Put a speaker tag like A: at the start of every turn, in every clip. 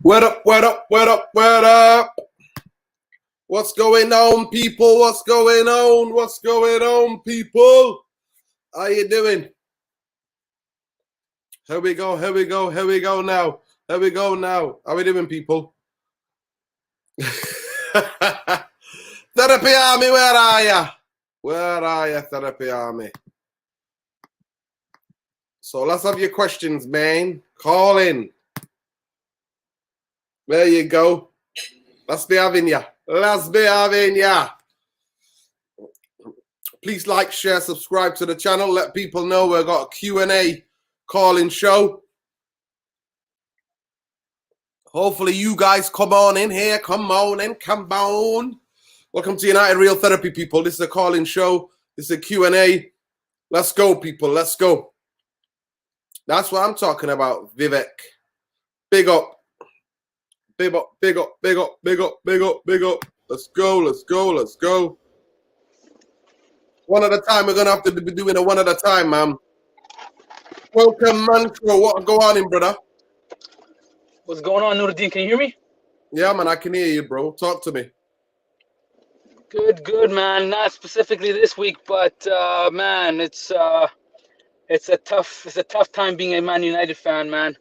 A: What up, what up, what up, what up? What's going on, people? What's going on? What's going on, people? How you doing? Here we go, here we go, here we go now. Here we go now. How we doing, people? Therapy Army, where are ya? Where are ya, Therapy Army? So let's have your questions, man. Call in. There you go. Let's be having ya. Let's be having ya. Please like, share, subscribe to the channel. Let people know we've got a Q&A call-in show. Hopefully you guys come on in here. Come on in. Come on. Welcome to United Real Therapy, people. This is a call-in show. This is a Q&A. Let's go, people. Let's go. That's what I'm talking about, Vivek. Big up. Big up, big up, big up, big up, big up, big up. Let's go, let's go, let's go. One at a time. We're going to have to be doing it one at a time, man. Welcome, Managerial. What go on in, brother?
B: What's going on, Nuruddin? Can you hear me?
A: Yeah, man, I can hear you, bro. Talk to me.
B: Good, man. Not specifically this week, but man, it's a tough time being a Man United fan, man.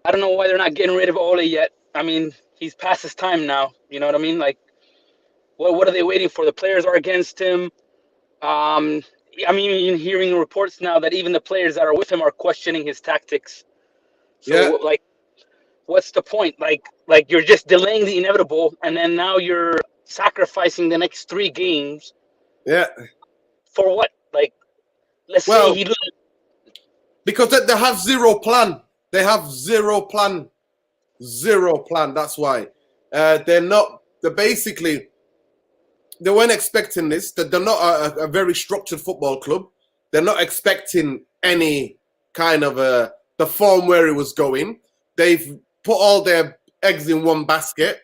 B: I don't know why they're not getting rid of Ole yet. I mean, he's past his time now. You know what I mean? Like, what are they waiting for? The players are against him. I'm even hearing reports now that even the players that are with him are questioning his tactics. So,
A: Yeah.
B: like, what's the point? Like you're just delaying the inevitable, and then now you're sacrificing the next 3 games.
A: Yeah.
B: For what? Like, let's say he loses.
A: Because they have zero plan. They have zero plan. Zero plan. That's why. They weren't expecting this. They're not a very structured football club. They're not expecting any kind of the form where it was going. They've put all their eggs in one basket.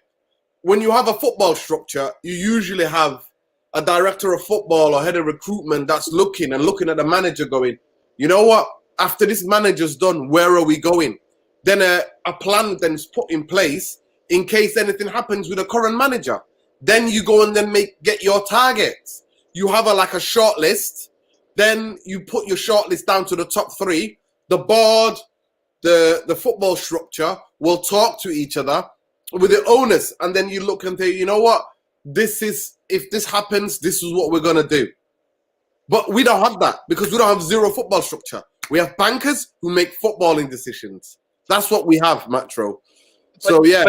A: When you have a football structure, you usually have a director of football or head of recruitment that's looking at the manager going, you know what? After this manager's done, where are we going? Then a plan then is put in place in case anything happens with the current manager. Then you go and then get your targets. You have a short list. Then you put your short list down to the top 3. The board, the football structure will talk to each other with the owners. And then you look and say, you know what? If this happens, this is what we're going to do. But we don't have that because we don't have zero football structure. We have bankers who make footballing decisions. That's what we have, Matro. So, yeah.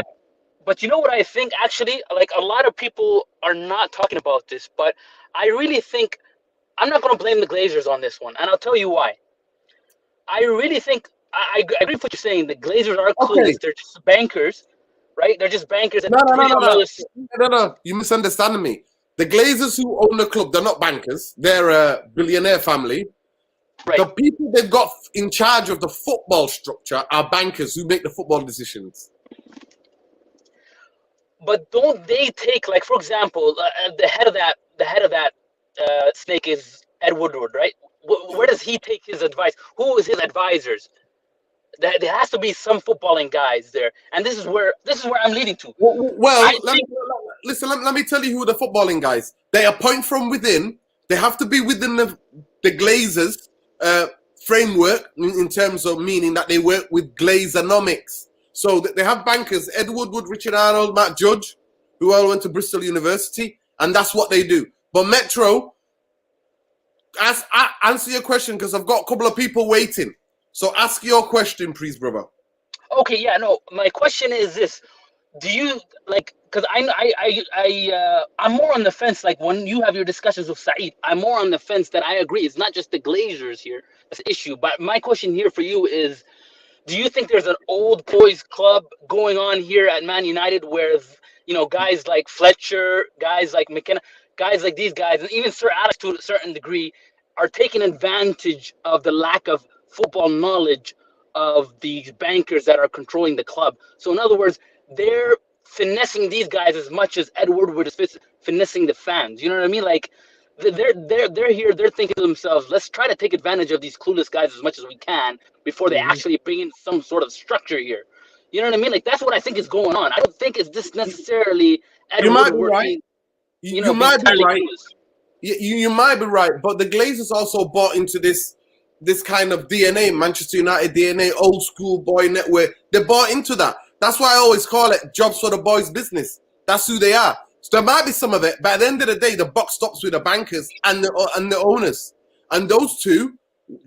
B: But you know what I think, actually? Like, a lot of people are not talking about this, but I really think, I'm not going to blame the Glazers on this one, and I'll tell you why. I really think, I agree with what you're saying. The Glazers are clueless. Okay. They're just bankers, right? They're just bankers. And
A: No. You misunderstanding me. The Glazers who own the club, they're not bankers. They're a billionaire family. Right. The people they've got in charge of the football structure are bankers who make the football decisions.
B: But don't they take, like, for example, the head of that snake is Ed Woodward, right? Where does he take his advice? Who is his advisors? There has to be some footballing guys there, and this is where I'm leading to.
A: Well, let me tell you who the footballing guys. They appoint from within. They have to be within the Glazers framework in terms of meaning that they work with Glazeronomics. So they have bankers, Ed Woodward, Richard Arnold, Matt Judge, who all went to Bristol University, and that's what they do. But Metro, answer your question because I've got a couple of people waiting. So ask your question, please, brother.
B: Okay, yeah, no. My question is this: do you like? Because I'm more on the fence. Like, when you have your discussions with Saeed, I'm more on the fence that I agree. It's not just the Glazers here that's the issue. But my question here for you is, do you think there's an old boys club going on here at Man United where, you know, guys like Fletcher, guys like McKenna, guys like these guys, and even Sir Alex to a certain degree, are taking advantage of the lack of football knowledge of these bankers that are controlling the club? So in other words, they're finessing these guys as much as Ed Woodward is finessing the fans. You know what I mean? Like, they're here, they're thinking to themselves, let's try to take advantage of these clueless guys as much as we can before they actually bring in some sort of structure here. You know what I mean? Like that's what I think is going on. I don't think it's just necessarily Ed
A: You might be
B: Woodward
A: right.
B: being,
A: You
B: being
A: might be
B: entirely
A: right.
B: clueless.
A: You might be right, but the Glazers also bought into this kind of DNA, Manchester United DNA, old school boy network. They bought into that. That's why I always call it jobs for the boys' business. That's who they are. So there might be some of it, but at the end of the day, the buck stops with the bankers and the owners. And those two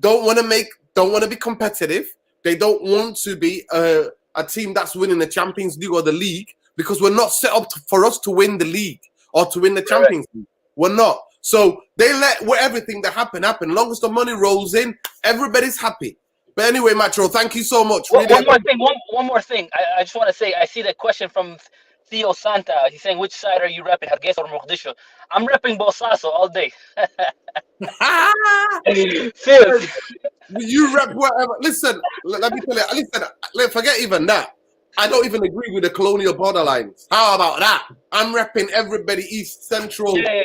A: don't want to be competitive. They don't want to be a team that's winning the Champions League or the league, because we're not set up for us to win the league or to win the Champions League. We're not. So they let everything that happen. Long as the money rolls in, everybody's happy. But anyway, Macho, thank you so much.
B: One more thing. I just want to say, I see that question from Theo Santa. He's saying, which side are you repping, Hargeisa or Mogadishu? I'm repping Bosaso all day. Serious.
A: You rep whatever. Listen, let me tell you. Listen, forget even that. I don't even agree with the colonial borderlines. How about that? I'm repping everybody, East, Central.
B: Yeah,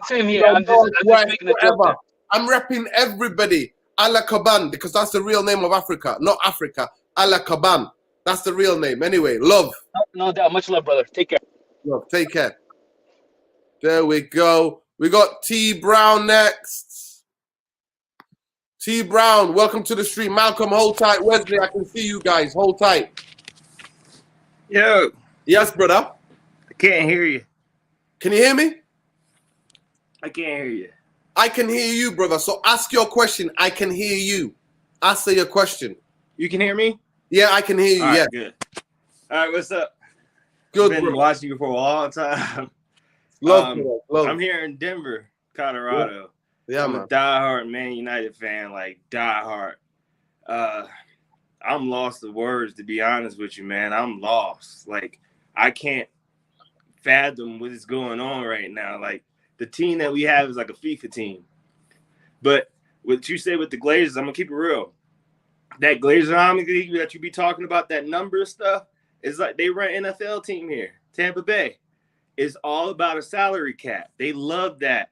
B: same here. I'm just making a joke there.
A: I'm repping everybody. Ala Kaban, because that's the real name of Africa, not Africa. Ala Kaban. That's the real name. Anyway, love.
B: No doubt. Much love, brother. Take care.
A: Love, take care. There we go. We got T Brown next. T Brown, welcome to the stream. Malcolm, hold tight. Wesley, I can see you guys. Hold tight.
C: Yo.
A: Yes, brother.
C: I can't hear you.
A: Can you hear me?
C: I can't hear you.
A: I can hear you, brother. So ask your question. I can hear you. Answer your question.
C: You can hear me?
A: Yeah, I can hear you.
C: All right,
A: yeah.
C: Good. All right, what's up?
A: Good.
C: I've been watching you for a long time.
A: Love.
C: I'm here in Denver, Colorado.
A: Yeah,
C: I'm
A: man.
C: a diehard Man United fan, like diehard. I'm lost of words, to be honest with you, man. I'm lost. Like, I can't fathom what is going on right now. Like, the team that we have is like a FIFA team. But what you say with the Glazers, I'm going to keep it real. That Glazer that you be talking about, that number stuff, is like they run an NFL team here, Tampa Bay. It's all about a salary cap. They love that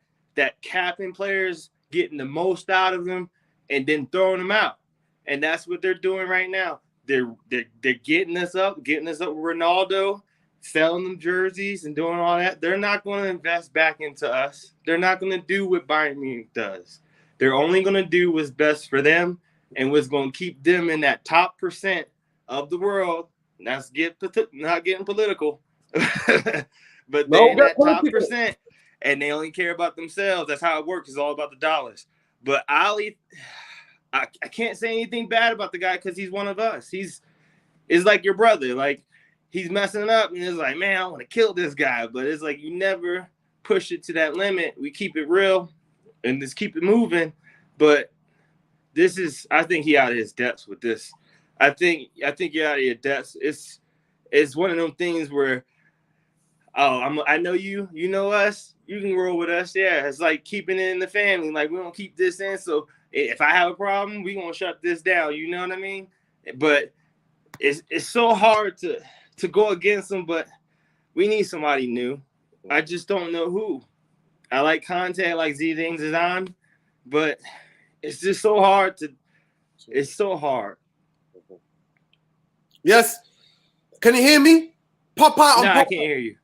C: capping players, getting the most out of them, and then throwing them out. And that's what they're doing right now. They're getting us up with Ronaldo, selling them jerseys and doing all that. They're not going to invest back into us. They're not going to do what Bayern Munich does. They're only going to do what's best for them and what's going to keep them in that top % of the world. That's not getting political, but they're in that top %, and they only care about themselves. That's how it works. It's all about the dollars. But I can't say anything bad about the guy because he's one of us. He's like your brother. Like, he's messing up, and it's like, man, I want to kill this guy. But it's like you never push it to that limit. We keep it real and just keep it moving. But I think he out of his depths with this. I think you're out of your depths. It's one of them things where, I know you know us, you can roll with us. Yeah, it's like keeping it in the family. Like, we don't keep this in. So if I have a problem, we gonna shut this down. You know what I mean? But it's so hard to go against them. But we need somebody new. I just don't know who. I like Conte, I like Zidane, but it's just so hard to. It's so hard.
A: Yes. Can you hear me? Pop out.
C: No, I can't hear you.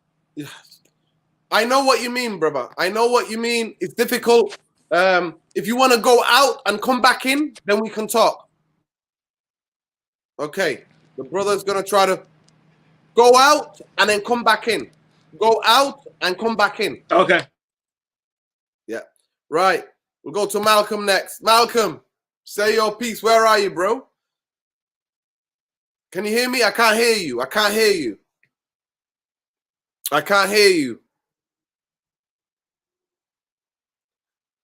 A: I know what you mean, brother. I know what you mean. It's difficult. If you want to go out and come back in, then we can talk. Okay. The brother's going to try to go out and then come back in. Go out and come back in.
C: Okay.
A: Yeah. Right. We'll go to Malcolm next. Malcolm, say your piece. Where are you, bro? Can you hear me? I can't hear you. I can't hear you. I can't hear you.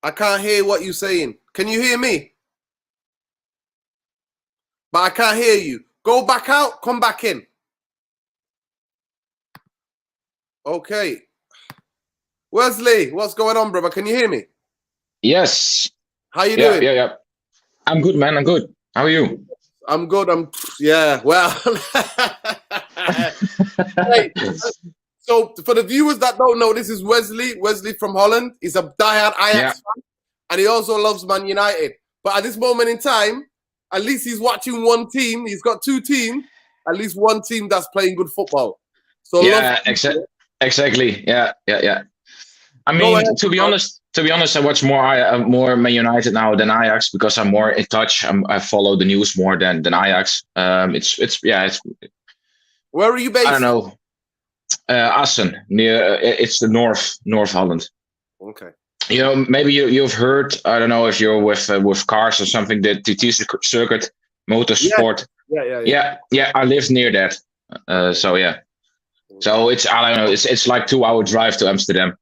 A: I can't hear what you're saying. Can you hear me? But I can't hear you. Go back out, come back in. Okay. Wesley, what's going on, brother? Can you hear me?
D: Yes.
A: How you doing?
D: Yeah. I'm good, man. I'm good. How are you?
A: I'm good. Well. Hey, so for the viewers that don't know, this is Wesley from Holland. He's a diehard Ajax fan, and he also loves Man United. But at this moment in time, at least he's watching one team. He's got two teams, at least one team that's playing good football. So
D: Yeah,
A: love.
D: exactly. Yeah. I
A: Go
D: mean,
A: ahead,
D: to be honest, I watch more Man United now than Ajax because I'm more in touch. I follow the news more than Ajax. It's
A: Where are you
D: I don't
A: based?
D: know. Assen, near it's the North Holland.
A: Okay.
D: You know, maybe you've heard. I don't know if you're with cars or something. The TT circuit, motorsport. Yeah. I live near that. So yeah. So it's I don't know. It's like 2 hour drive to Amsterdam.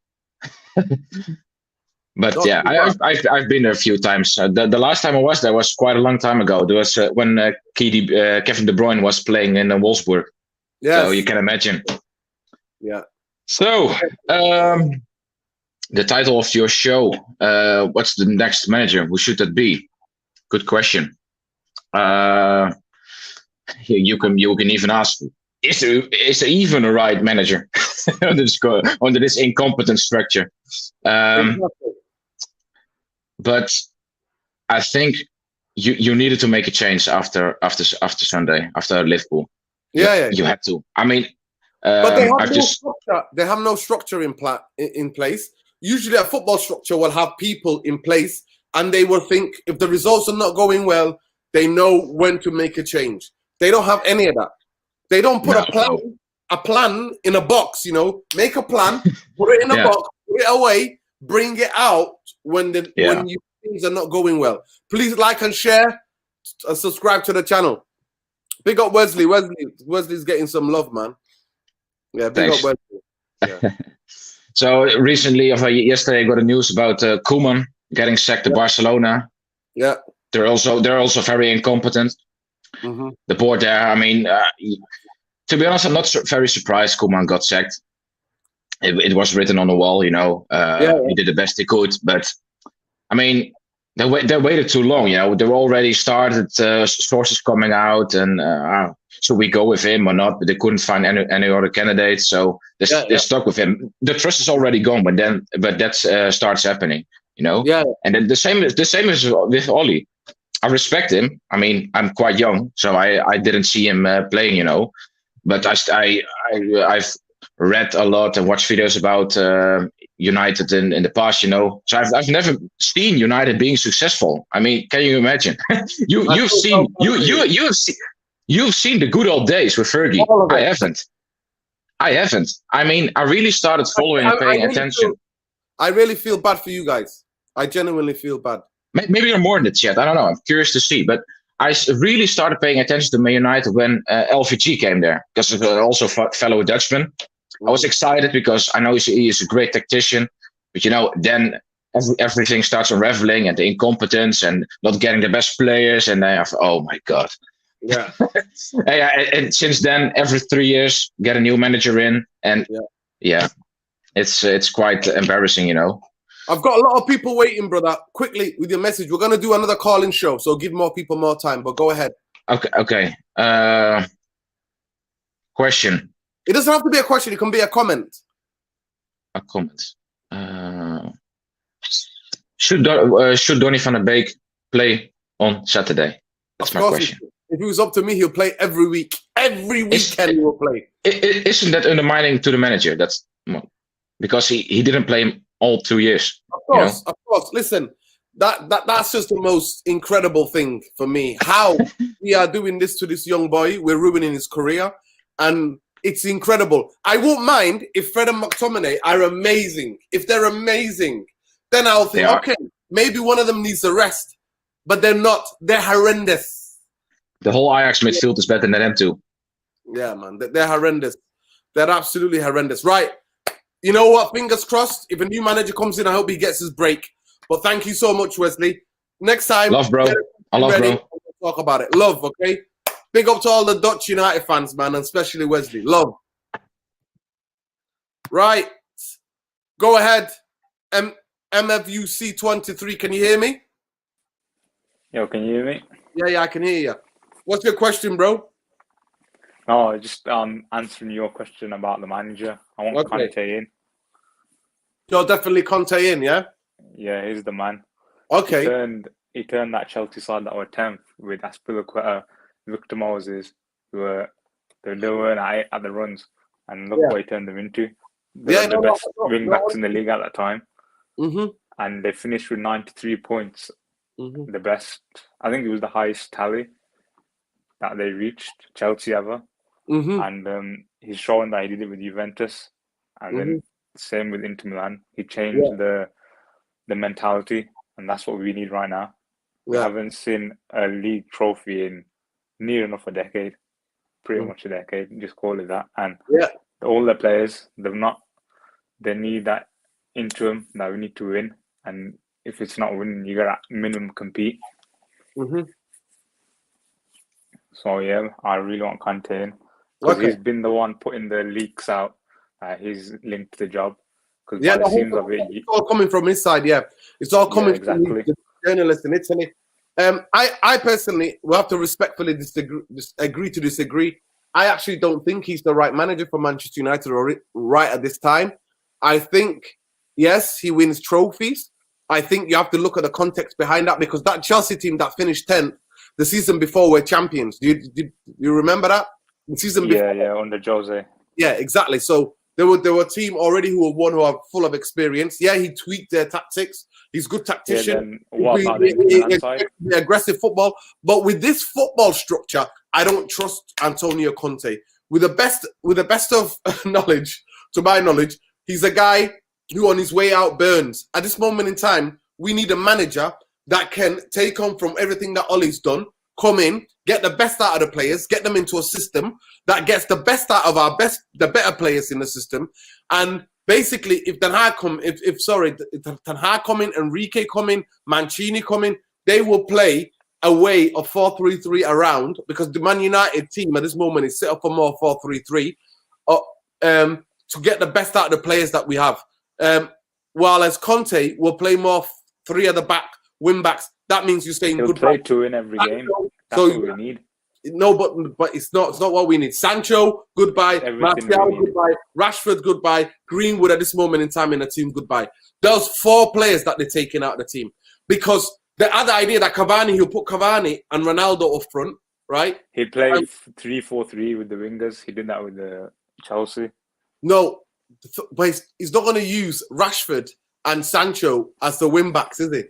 D: But
A: Not
D: yeah,
A: too bad.
D: I've been there a few times. The last time I was there was quite a long time ago. There was when Kevin De Bruyne was playing in Wolfsburg.
A: Yes.
D: So you can imagine.
A: Yeah.
D: So the title of your show, what's the next manager? Who should that be? Good question. You can even ask, is there even a right manager under this incompetent structure?
A: Exactly.
D: But I think you needed to make a change after Sunday, after Liverpool.
A: Yeah.
D: You had to. I mean,
A: But they have
D: I've
A: no
D: just
A: structure. They have no structure in place. Usually, a football structure will have people in place, and they will think if the results are not going well, they know when to make a change. They don't have any of that. They don't put a plan in a box. You know, make a plan, put it in a box, put it away, bring it out when things are not going well. Please like and share, subscribe to the channel. Big up Wesley. Wesley's getting some love, man. Yeah, big
D: Thanks.
A: up Wesley. Yeah.
D: So recently, yesterday, I got a news about Koeman getting sacked to Barcelona.
A: Yeah.
D: They're also very incompetent.
A: Mm-hmm.
D: The board there. I mean, to be honest, I'm not very surprised Koeman got sacked. It was written on the wall, you know. He did the best he could, but I mean, they waited too long. You know, they already started sources coming out, and should we go with him or not? But they couldn't find any other candidates, so they're stuck with him. The trust is already gone, but that starts happening, you know.
A: Yeah.
D: And then the same is with Ollie. I respect him. I mean, I'm quite young, so I didn't see him playing, you know. But I've read a lot and watched videos about United in the past, you know. So I've never seen United being successful. I mean, can you imagine? you've seen the good old days with Fergie. I haven't. I mean, I really started following and paying attention.
A: I really feel bad for you guys. I genuinely feel bad.
D: Maybe you're more in the chat. I don't know. I'm curious to see. But I really started paying attention to Man United when LVG came there, because also fellow Dutchman. I was excited because I know he is a great tactician, but you know, then everything starts unraveling and the incompetence and not getting the best players, and then oh my god.
A: Yeah.
D: And since then, every 3 years, get a new manager in, and it's quite embarrassing, you know.
A: I've got a lot of people waiting, brother. Quickly with your message, we're gonna do another call-in show, so give more people more time. But go ahead.
D: Okay. Question.
A: It doesn't have to be a question. It can be a comment.
D: A comment. Should Donny van der Beek play on Saturday? That's my question.
A: If it was up to me, he'll play every week. Every weekend he will play.
D: Isn't that undermining to the manager? That's because he didn't play all 2 years.
A: Of course, of course. Listen, that's just the most incredible thing for me. How we are doing this to this young boy. We're ruining his career, and it's incredible. I won't mind if Fred and McTominay are amazing. If they're amazing, then I'll think, okay, maybe one of them needs a rest. But they're not. They're horrendous.
D: The whole Ajax midfield is better than them too.
A: Yeah, man. They're horrendous. They're absolutely horrendous. Right. You know what? Fingers crossed. If a new manager comes in, I hope he gets his break. But thank you so much, Wesley. Next time.
D: Love, bro. I love, bro.
A: We'll talk about it. Love, okay? Big up to all the Dutch United fans, man, and especially Wesley. Love. Right. Go ahead. MFUC 23. Can you hear me?
E: Yo, can you hear me?
A: Yeah, I can hear you. What's your question, bro?
E: No, just answering your question about the manager. I want Conte in.
A: You're definitely Conte in, yeah?
E: Yeah, he's the man.
A: Okay.
E: He turned that Chelsea side that were 10th with Aspilicueta, Victor Moses, who were They weren't at the runs, and look what he turned them into. They
A: Yeah,
E: were the best wing backs in the league at that time, and they finished with 93 points. The best, I think it was the highest tally that they reached, Chelsea ever. And he's shown that he did it with Juventus, and then same with Inter Milan. He changed the mentality, and that's what we need right now. We haven't seen a league trophy in near enough a decade, pretty much a decade. Just call it that. And all the players, they need that interim that we need to win. And if it's not winning, you got to minimum compete. So yeah, I really want Conte in, because he's been the one putting the leaks out. He's linked to the job. Because it seems of it,
A: it's all coming from his side. Yeah, it's all coming from the journalists in Italy. I personally will have to respectfully agree to disagree. I actually don't think he's the right manager for Manchester United right at this time. I think, yes, he wins trophies. I think you have to look at the context behind that, because that Chelsea team that finished 10th the season before were champions. Do you remember that? The season before?
E: Yeah, under Jose.
A: Yeah, exactly. So there were a team already who are full of experience. Yeah, he tweaked their tactics. He's a good tactician. He aggressive football. But with this football structure, I don't trust Antonio Conte. With the best of knowledge, to my knowledge, he's a guy who on his way out burns. At this moment in time, we need a manager that can take on from everything that Ollie's done, come in, get the best out of the players, get them into a system that gets the best out of the better players in the system. And basically, if Ten Hag come in, Enrique come in, Mancini come in, they will play a way of 4-3-3 around, because the Man United team at this moment is set up for more 4-3-3 to get the best out of the players that we have. While as Conte will play more 3 at the back, wing backs. That means you're saying
E: he'll play 2 in every game. That's what we need.
A: No, but it's not what we need. Sancho, goodbye. Martial, goodbye. Rashford, goodbye. Greenwood at this moment in time in the team, goodbye. Those 4 players that they're taking out of the team. Because the other idea that he'll put Cavani and Ronaldo up front, right?
E: He played 3-4-3 with the wingers. He did that with the Chelsea.
A: No, but he's not going to use Rashford and Sancho as the wing backs, is he?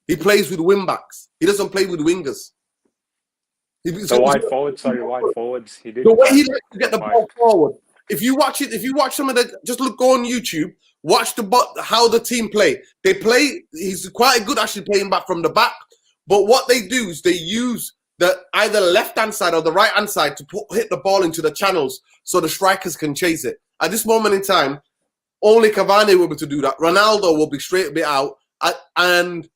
A: He plays with wing backs. He doesn't play with wingers.
E: Wide forwards. He did.
A: The way he likes to get the ball forward. If you watch some of the, go on YouTube, watch how the team play. They play. He's quite good actually playing back from the back. But what they do is they use the either left hand side or the right hand side to hit the ball into the channels so the strikers can chase it. At this moment in time, only Cavani will be able to do that. Ronaldo will be straight a bit out, and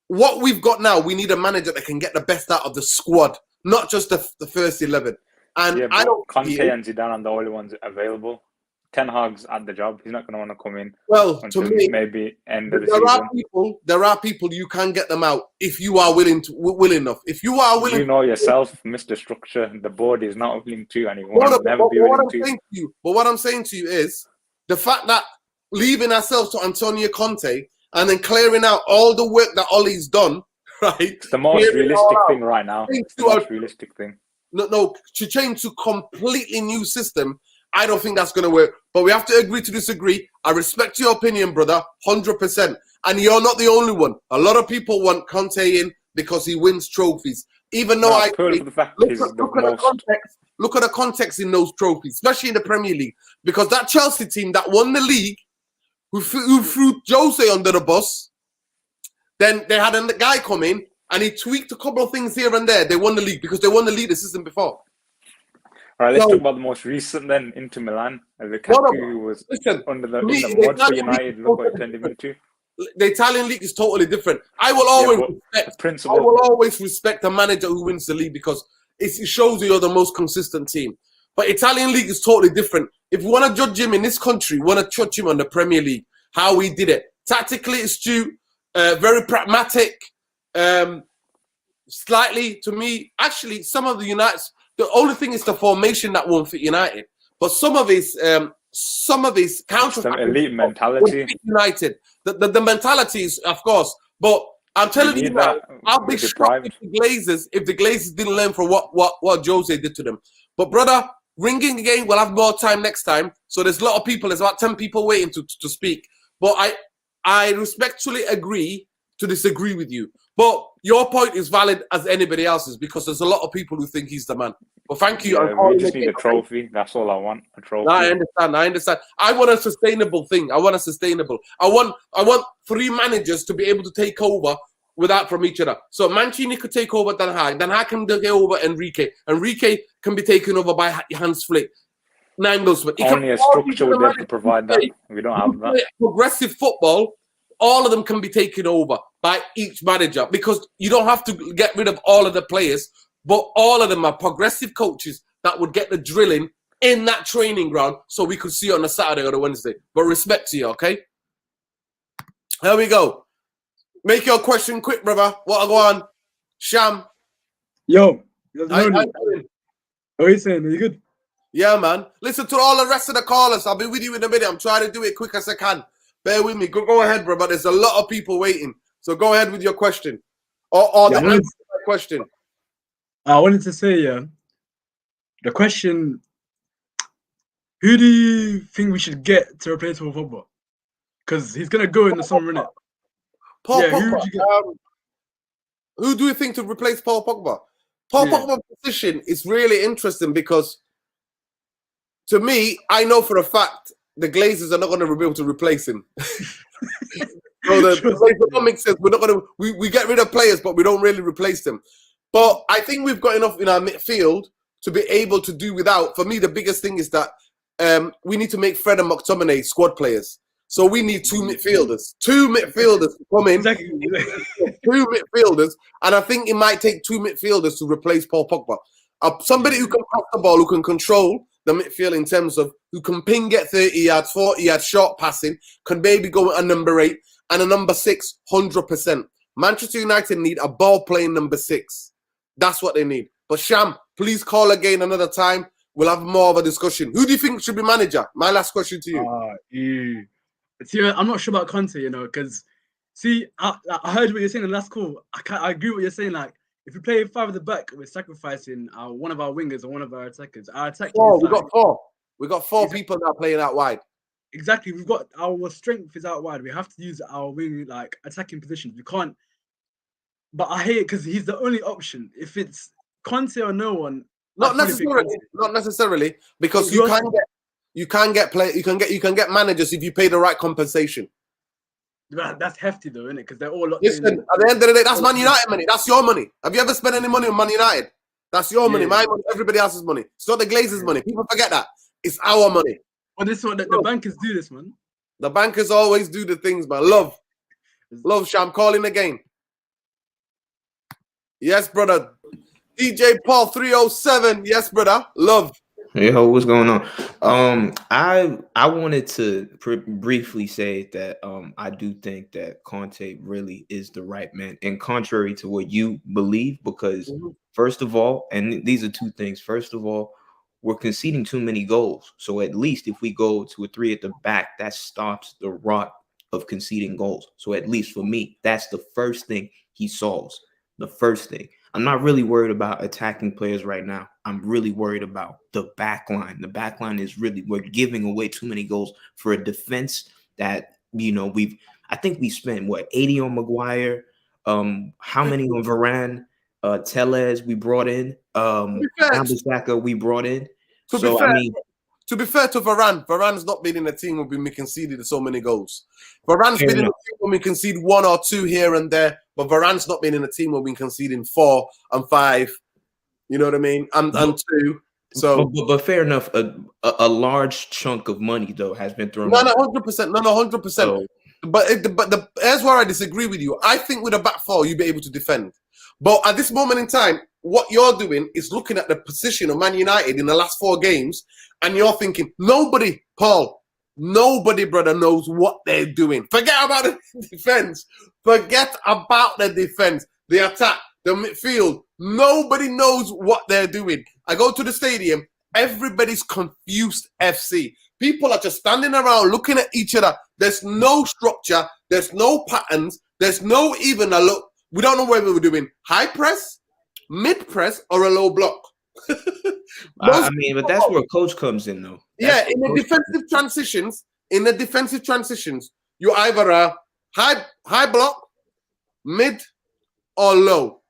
A: what we've got now, we need a manager that can get the best out of the squad, not just the first 11. And I don't.
E: Conte and Zidane are the only ones available. Ten Hag's at the job. He's not going to want to come in.
A: Well, to me,
E: maybe end of the season.
A: There are people you can get them out if you are willing enough. If you are willing,
E: you know yourself, Mr. Structure. The board is not willing to, and he will never be willing to.
A: But what I'm saying to you is the fact that leaving ourselves to Antonio Conte and then clearing out all the work that Ollie's done, right?
E: It's the most realistic thing right now. It's the most realistic thing.
A: No, to change to completely new system, I don't think that's going to work. But we have to agree to disagree. I respect your opinion, brother, 100%. And you're not the only one. A lot of people want Conte in because he wins trophies. Even though look at the context in those trophies, especially in the Premier League. Because that Chelsea team that won the league, who threw Jose under the bus, then they had a guy come in and he tweaked a couple of things here and there. They won the league because they won the league the season before.
E: All right, let's talk about the most recent then, Inter Milan. Lukaku was under the mud for United. Look what it turned him into.
A: The Italian league is totally different. I will always respect a manager who wins the league because it shows you're the most consistent team. But Italian league is totally different. If you want to judge him in this country, want to judge him on the Premier League, how he did it. Tactically astute, very pragmatic, slightly, to me, actually, some of the United's, the only thing is the formation that won't fit United. But some of his counter
E: elite mentality.
A: United. The mentality is, of course, but I'm telling you that I'll be shocked if the Glazers didn't learn from what Jose did to them. But brother, ringing again. We'll have more time next time. So there's a lot of people. There's about 10 people waiting to speak. But I respectfully agree to disagree with you. But your point is valid as anybody else's because there's a lot of people who think he's the man. But thank you.
E: Yeah, we just need a trophy. That's all I want. A trophy.
A: No, I understand. I want a sustainable thing. I want 3 managers to be able to take over without from each other. So Mancini could take over Dan Haag. Dan Haag can take over Enrique. Enrique can be taken over by Hans Flick.
E: Only a structure would be able to provide that. We don't have that.
A: Progressive football, all of them can be taken over by each manager because you don't have to get rid of all of the players, but all of them are progressive coaches that would get the drilling in that training ground so we could see on a Saturday or a Wednesday. But respect to you, okay? Here we go. Make your question quick, brother. What I go on? Sham.
F: Yo. What are you saying? Are you good?
A: Yeah, man. Listen to all the rest of the callers. I'll be with you in a minute. I'm trying to do it quick as I can. Bear with me. Go ahead, bro. But there's a lot of people waiting. So go ahead with your question. Or the answer to my question.
F: I wanted to say, the question, who do you think we should get to replace Paul Pogba? Because he's going to go in the summer, innit?
A: Paul Pogba. Who do you think to replace Paul Pogba? Paul Pogba's position is really interesting because, to me, I know for a fact the Glazers are not going to be able to replace him. So the economics says we're not going to. We get rid of players, but we don't really replace them. But I think we've got enough in our midfield to be able to do without. For me, the biggest thing is that we need to make Fred and McTominay squad players. So we need 2 midfielders. 2 midfielders to come in.
F: Exactly.
A: 2 midfielders. And I think it might take 2 midfielders to replace Paul Pogba. Somebody who can pass the ball, who can control the midfield in terms of who can ping, get 30 yards, 40 yards, short passing, can maybe go a number 8 and a number 6, 100%. Manchester United need a ball-playing number 6. That's what they need. But Sham, please call again another time. We'll have more of a discussion. Who do you think should be manager? My last question to you.
F: See, I'm not sure about Conte, because, see, I heard what you're saying, and that's cool. I agree with what you're saying. Like, if we play 5 at the back, we're sacrificing one of our wingers or one of our attackers. Our attack.
A: We got 4. We got 4 people now playing out wide.
F: Exactly. We've got our strength is out wide. We have to use our wing attacking positions. We can't. But I hate it because he's the only option. If it's Conte or no one,
A: not necessarily, because you can get managers if you pay the right compensation.
F: That's hefty though, isn't it? Because they're all.
A: Listen, at the end of the day, that's Man United money. That's your money. Have you ever spent any money on Man United? That's your money. My money. Everybody else's money. It's not the Glazers' money. People forget that. It's our money.
F: Well, this one, the bankers do this, man.
A: The bankers always do the things, man. Love, Sham. Calling again. Yes, brother. DJ Paul 307. Yes, brother. Love.
G: Yo, what's going on? I wanted to briefly say that I do think that Conte really is the right man, and contrary to what you believe, because first of all, and these are 2 things. First of all, we're conceding too many goals. So at least if we go to a 3 at the back, that stops the rot of conceding goals. So at least for me, that's the first thing he solves. The first thing. I'm not really worried about attacking players right now. I'm really worried about the back line. The back line is we're giving away too many goals for a defense that, I think we spent 80 on Maguire. How many on Varane? Tellez we brought in. Ambassador we brought in.
A: To be fair to Varane's not been in a team when we conceded so many goals. Varane's been in a team when we concede 1 or 2 here and there, but Varane's not been in a team when we conceding 4 and 5. You know what I mean? And 2. So,
G: but fair enough. A large chunk of money though has been thrown.
A: No, 100%. No, 100%. So, but here's where I disagree with you. I think with a back 4 you'll be able to defend. But at this moment in time, what you're doing is looking at the position of Man United in the last 4 games, and you're thinking, nobody, brother, knows what they're doing. Forget about the defense. Forget about the defense, the attack, the midfield. Nobody knows what they're doing. I go to the stadium, everybody's confused FC. People are just standing around looking at each other. There's no structure. There's no patterns. There's no even a look. We don't know whether we're doing high press, mid press, or a low block.
G: I mean, but that's where coach comes in, though.
A: That's in the defensive transitions, you either a high block, mid, or low,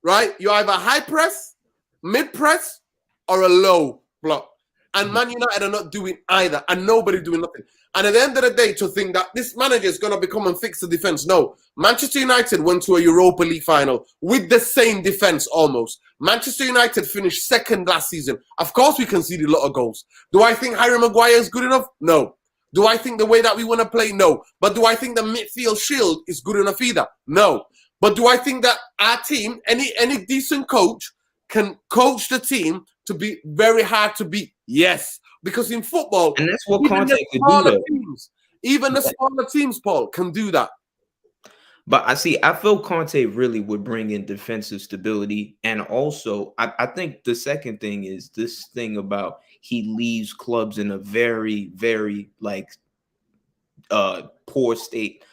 A: right? You either high press, mid press, or a low block. And Man United are not doing either, and nobody doing nothing. And at the end of the day, to think that this manager is going to become and fix the defense, no. Manchester United went to a Europa League final with the same defense almost. Manchester United finished second last season. Of course, we conceded a lot of goals. Do I think Harry Maguire is good enough? No. Do I think the way that we want to play? No. But do I think the midfield shield is good enough either? No. But do I think that our team, any decent coach, can coach the team to be very hard to beat? Yes. Because in football,
G: and that's what Conte could do.
A: Even the smaller teams, Paul, can do that.
G: But I feel Conte really would bring in defensive stability. And also, I think the second thing is this thing about he leaves clubs in a very, very poor state.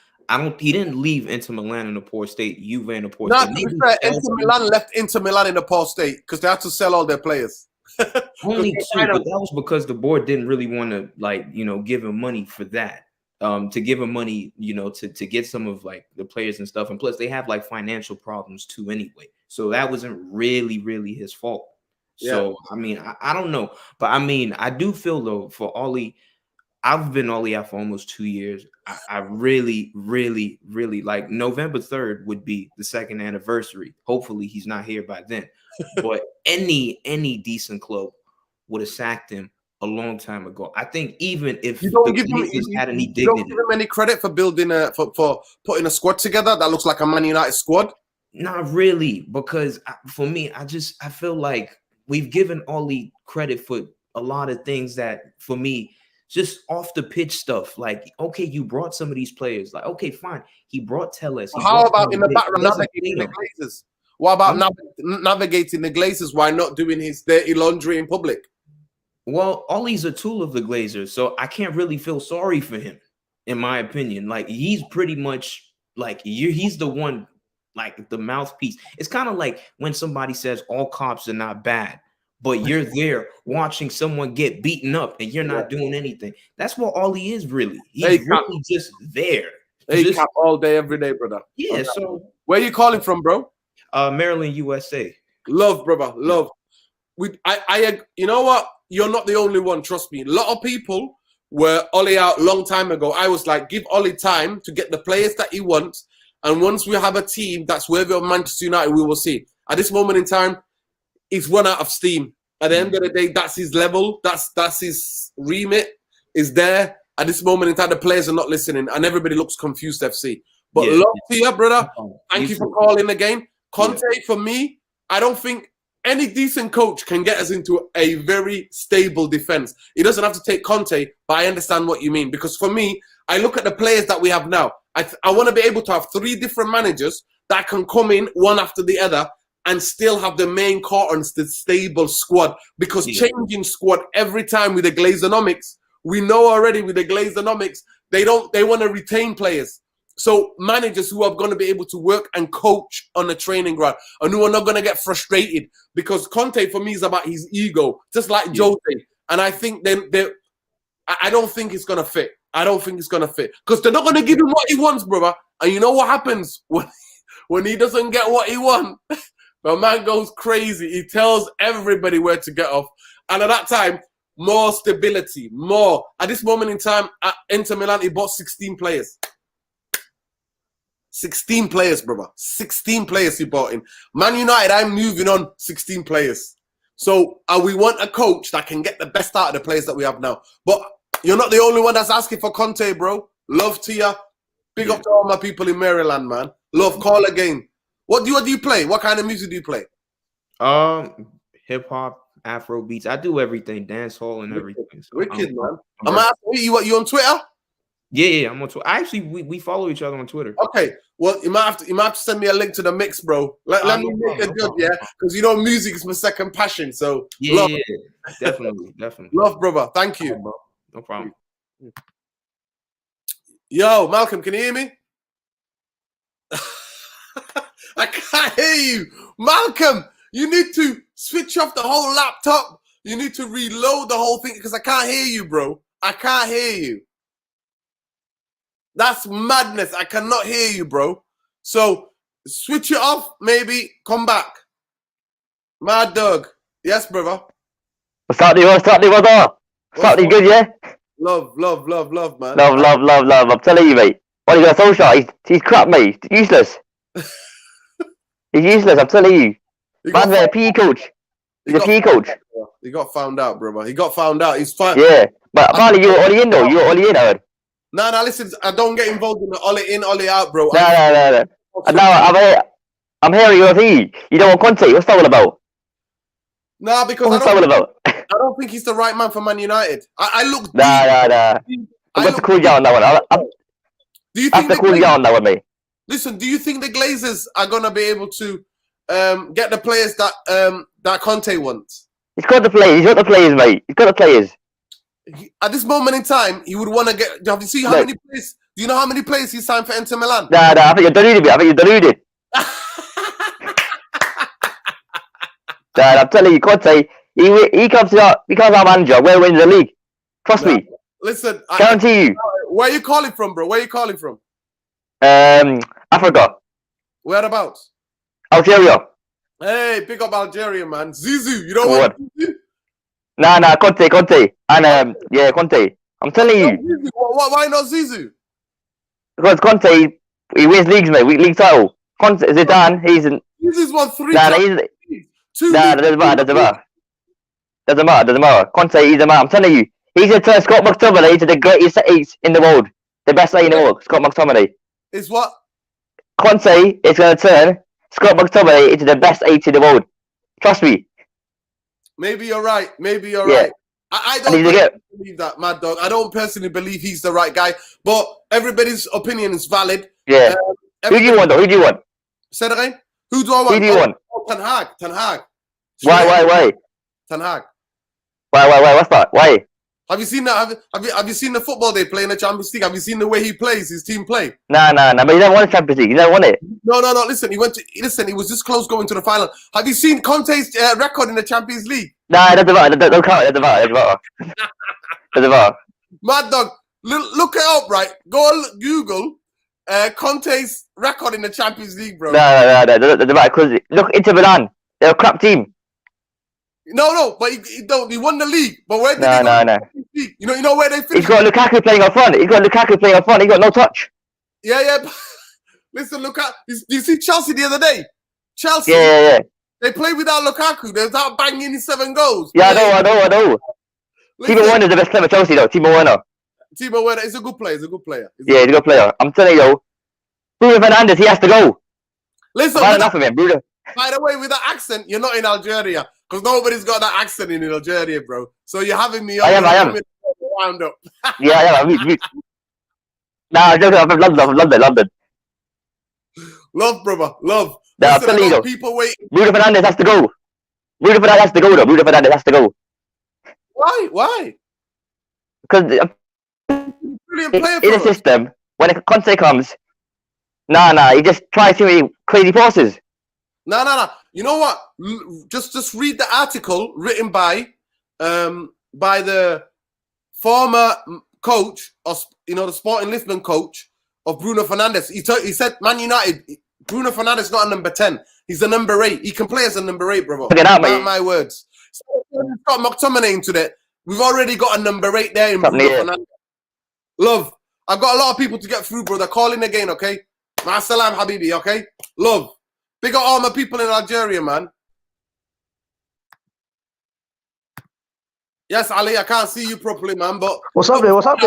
G: He didn't leave Inter Milan in a poor state. Juve in a poor state.
A: To be fair, Inter Milan left Inter Milan in a poor state because they had to sell all their players.
G: Only 2, but that was because the board didn't really want to give him money for that. To give him money, to get some of the players and stuff. And plus they have financial problems too anyway. So that wasn't really his fault. Yeah. So I mean, I don't know. But I mean, I do feel though for Ole, I've been Ole out for almost 2 years. I really like November 3rd would be the 2nd anniversary. Hopefully he's not here by then. But any decent club would have sacked him a long time ago. I think even if
A: you don't give him any credit for building for putting a squad together that looks like a Man United squad.
G: Not really, because for me, I feel like we've given Ole credit for a lot of things that for me just off the pitch stuff. Okay, you brought some of these players. Okay, fine. He brought Telles.
A: How about in the background navigating the Glazers? What about navigating the Glazers? Why not doing his dirty laundry in public?
G: Well, Ole's a tool of the Glazers, so I can't really feel sorry for him, in my opinion. He's pretty much he's the one, the mouthpiece. It's kind of like when somebody says all cops are not bad, but you're there watching someone get beaten up and you're not doing anything. That's what Ole is really. He's really just there.
A: They cap all day, every day, brother.
G: Yeah.
A: Okay.
G: So
A: where you calling from, bro?
G: Maryland, USA.
A: Love, brother. Love. I you know what? You're not the only one. Trust me. A lot of people were Ole out long time ago. I was like, give Ole time to get the players that he wants. And once we have a team that's worthy of Manchester United, we will see. At this moment in time, he's run out of steam. At the end of the day, that's his level. That's his remit. Is there. At this moment in time, the players are not listening. And everybody looks confused, FC. But love to you, brother. Thank you for calling again. Conte, for me, I don't think any decent coach can get us into a very stable defense. He doesn't have to take Conte, but I understand what you mean. Because for me, I look at the players that we have now. I want to be able to have 3 different managers that can come in one after the other and still have the main core and the stable squad. Because changing squad every time with the Glazonomics, we know already with the Glazonomics, they want to retain players. So managers who are going to be able to work and coach on the training ground and who are not going to get frustrated, because Conte for me is about his ego, just like Jose. And I think I don't think it's going to fit. I don't think it's going to fit because they're not going to give him what he wants, brother. And you know what happens when he doesn't get what he wants? The man goes crazy. He tells everybody where to get off. And at that time, more stability, more. At this moment in time, at Inter Milan, he bought 16 players. 16 players, brother. 16 players he bought in. Man United, I'm moving on 16 players. So we want a coach that can get the best out of the players that we have now. But you're not the only one that's asking for Conte, bro. Love to you. Big up to all my people in Maryland, man. Love, call again. What do you play? What kind of music do you play?
G: Hip hop, Afro beats. I do everything, dance hall and everything. So
A: wicked, man. I'm asking you on Twitter?
G: Yeah, I'm on Twitter. Actually, we follow each other on Twitter.
A: Okay, well, you might have to send me a link to the mix, bro. Let me make a good, because music is my second passion. So
G: yeah, definitely.
A: Love, brother. Thank you,
G: bro. No problem.
A: Yo, Malcolm, can you hear me? I can't hear you, Malcolm. You need to switch off the whole laptop. You need to reload the whole thing because I can't hear you, bro. I can't hear you. That's madness. I cannot hear you, bro. So switch it off, maybe come back. Mad Dog. Yes, brother.
H: What's happening, brother? What's happening, good, yeah?
A: Love, man.
H: Love. I'm telling you, mate. What are you got social? He's crap, mate. He's useless. He's useless, I'm telling you. Man's a PE coach. He's a PE coach.
A: He got found out, brother. He got found out. He's fine.
H: Yeah. But apparently you were Ollie in, though. You were Ollie in, I heard.
A: No, listen. I don't get involved in the Ollie in, Ollie out, bro.
H: No. And now I'm hearing your thing. You don't want Conte. What's that all about?
A: Nah, because
H: What's that all about?
A: I don't think he's the right man for Man United. I look.
H: Nah. I've got to cool down on that one.
A: Do you think
H: to cool down on that one, mate?
A: Listen, do you think the Glazers are gonna be able to get the players that Conte wants?
H: He's got the players. He's got the players, mate. He's got the players.
A: At this moment in time, he would want to get. Have you seen how many players? Do you know how many players he signed for Inter Milan?
H: Nah. I think you're deluded, mate. I think you're deluded. I'm telling you, Conte. He comes our manager. Where wins the league? Trust me.
A: Listen,
H: guarantee you.
A: Where are you calling from, bro? Where are you calling from?
H: Africa.
A: Whereabouts?
H: Algeria.
A: Hey, pick up Algeria, man. Zizou, you don't want Zizou?
H: Nah, Conte. And yeah, Conte. I'm telling you.
A: Why not Zizou?
H: Because Conte, he wins leagues, mate. League title. Conte, Zidane, he's in.
A: Zizou's won 3
H: times. Doesn't matter. Conte, he's a man. I'm telling you. He's going to turn Scott McTominay into the greatest eight in the world. The best eight in the world, Scott McTominay.
A: Is what?
H: Conte is going to turn Scott McTominay into the best eight in the world. Trust me.
A: Maybe you're right. Right. I don't believe that, Mad Dog. I don't personally believe he's the right guy, but everybody's opinion is valid.
H: Yeah. Who do you want, though? Who do you want?
A: Say that again? Who do I want?
H: Who do you want?
A: Ten Hag.
H: Why?
A: Ten Hag.
H: Why? What's that? Why?
A: Have you seen that? Have you seen the football they play in the Champions League? Have you seen the way he plays, his team play?
H: Nah. But he never won the Champions League. He never won it.
A: No. Listen, he was this close going to the final. Have you seen Conte's record in the Champions League?
H: Nah, it doesn't matter. Don't count it. Doesn't matter.
A: Mad Dog, look it up, right? Go on Google Conte's record in the Champions League, bro.
H: No. Doesn't matter because look, Inter Milan. They're a crap team.
A: No, but he won the league. But where did he
H: No.
A: You know where they finished?
H: He's got Lukaku playing up front. He got no touch.
A: Yeah. Listen, do you see Chelsea the other day? Chelsea.
H: Yeah.
A: They played without Lukaku. They without banging his 7 goals.
H: Yeah, I know. Timo Werner is the best player for Chelsea, though. Timo Werner
A: is a good player. He's a good player.
H: He's a good player. I'm telling you, though. Bruno Fernandes, he has to go.
A: Listen,
H: enough of him, Bruno.
A: By the way, with that accent, you're not in Algeria. Because nobody's got that accent in Algeria, bro. So you're having me on.
H: I am.
A: Wound up.
H: Yeah, I am. Nah, I'm London.
A: Love, brother. Love.
H: Nah, I'm telling you, though.
A: People waiting.
H: Bruno Fernandes has to go. Bruno Fernandes has to go.
A: Why?
H: Because in the system, when Conte comes, he just tries too many crazy passes.
A: No. You know what? Just read the article written by the former coach of the Sporting Lisbon coach of Bruno Fernandes. He said Man United. Bruno Fernandes is not a number 10. He's a number 8. He can play as a number 8, brother.
H: Look at that, mate.
A: My words. So we've got McTominay into that. We've already got a number 8 there in Bruno Fernandes. Love. I've got a lot of people to get through, brother. Call in again, okay? Ma'asalam, Habibi, okay? Love. Big up all my people in Algeria, man. Yes, Ali, I can't see you properly, man, but...
I: What's up, dude? What's up,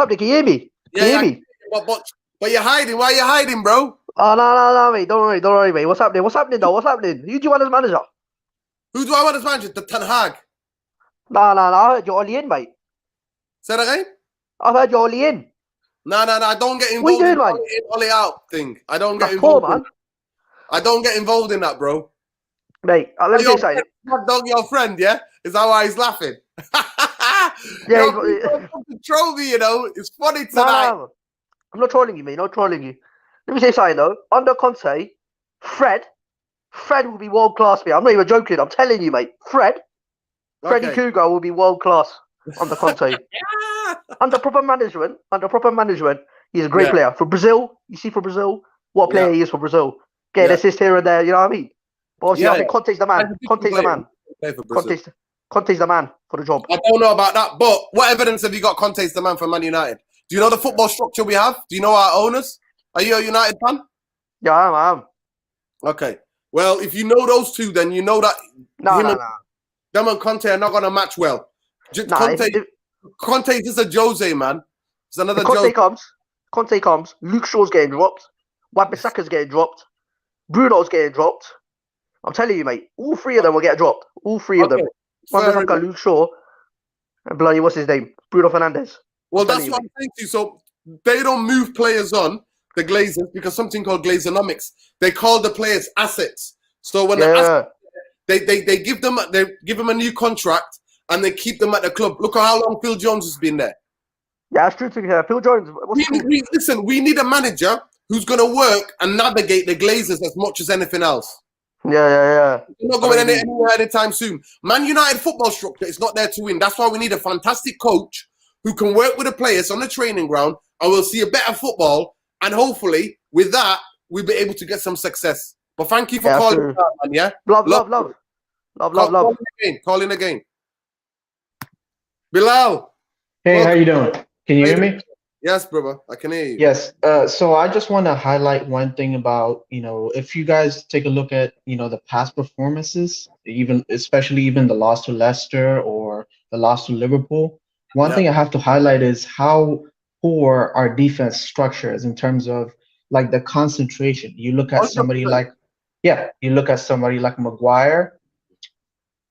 I: dude? Can you hear me? Can you hear me?
A: But you're hiding. Why are you hiding, bro?
I: Oh, no, mate. Don't worry, mate. What's happening, though? What's happening? Who do you want as manager?
A: Who do I want as manager? The Ten Hag.
I: No. I heard you're only in, mate.
A: Say that again?
I: I heard you're only in.
A: No. I don't get involved
I: what are you doing,
A: in
I: man?
A: Ollie out thing. I don't get
I: That's
A: involved.
I: Man.
A: I don't get involved in that, bro.
I: Mate, let me say something.
A: Dog, your friend, yeah? Is that why he's laughing?
I: Yeah,
A: to troll me, It's funny tonight.
I: No. I'm not trolling you, mate. Not trolling you. Let me say something, though. Under Conte, Fred Fred will be world class, mate. I'm not even joking. I'm telling you, mate. Freddie Cougar will be world class under Conte. Under proper management, he's a great player. For Brazil, you see, for Brazil, what a player he is for Brazil. Get an assist here and there, you know what I mean? But obviously, I think Conte's the man. Conte's the man for the job.
A: I don't know about that, but what evidence have you got Conte's the man for Man United? Do you know the football structure we have? Do you know our owners? Are you a United fan?
I: Yeah, I am.
A: Okay. Well, if you know those two, then you know that them and Conte are not going to match well. Conte is just a Jose, man. It's another Jose.
I: Conte comes. Luke Shaw's getting dropped. Wan-Bissaka's getting dropped. Bruno's getting dropped. I'm telling you, mate. All three of them will get dropped. All three of them. Wan-Bissaka, Luke Shaw, and bloody what's his name? Bruno Fernandes.
A: Well, that's what I'm saying to you. So they don't move players on, the Glazers, because something called Glazonomics. They call the players assets. So when they give them a new contract and they keep them at the club. Look at how long Phil Jones has been there.
I: Yeah, that's true too. Phil Jones.
A: Listen, we need a manager who's going to work and navigate the Glazers as much as anything else.
I: Yeah.
A: We're not going anywhere anytime soon. Man United football structure is not there to win. That's why we need a fantastic coach who can work with the players on the training ground, and we'll see a better football. And hopefully, with that, we'll be able to get some success. But thank you for calling, man. Yeah,
I: love.
A: Calling again. Bilal.
J: Hey, how you doing? Can you hear me?
A: Yes, brother. I can hear you.
J: Yes. So I just want to highlight one thing about, if you guys take a look at, the past performances, especially the loss to Leicester or the loss to Liverpool. One thing I have to highlight is how poor our defense structure is in terms of like the concentration. You look at somebody like Maguire.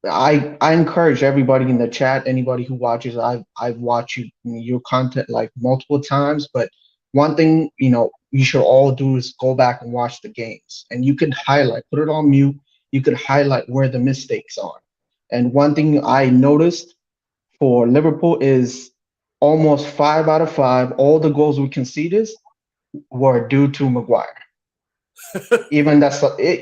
J: I encourage everybody in the chat, anybody who watches, I've watched your content like multiple times, but one thing, you should all do is go back and watch the games, and you can highlight, put it on mute. You could highlight where the mistakes are. And one thing I noticed for Liverpool is almost 5 out of 5, all the goals we conceded were due to Maguire. Even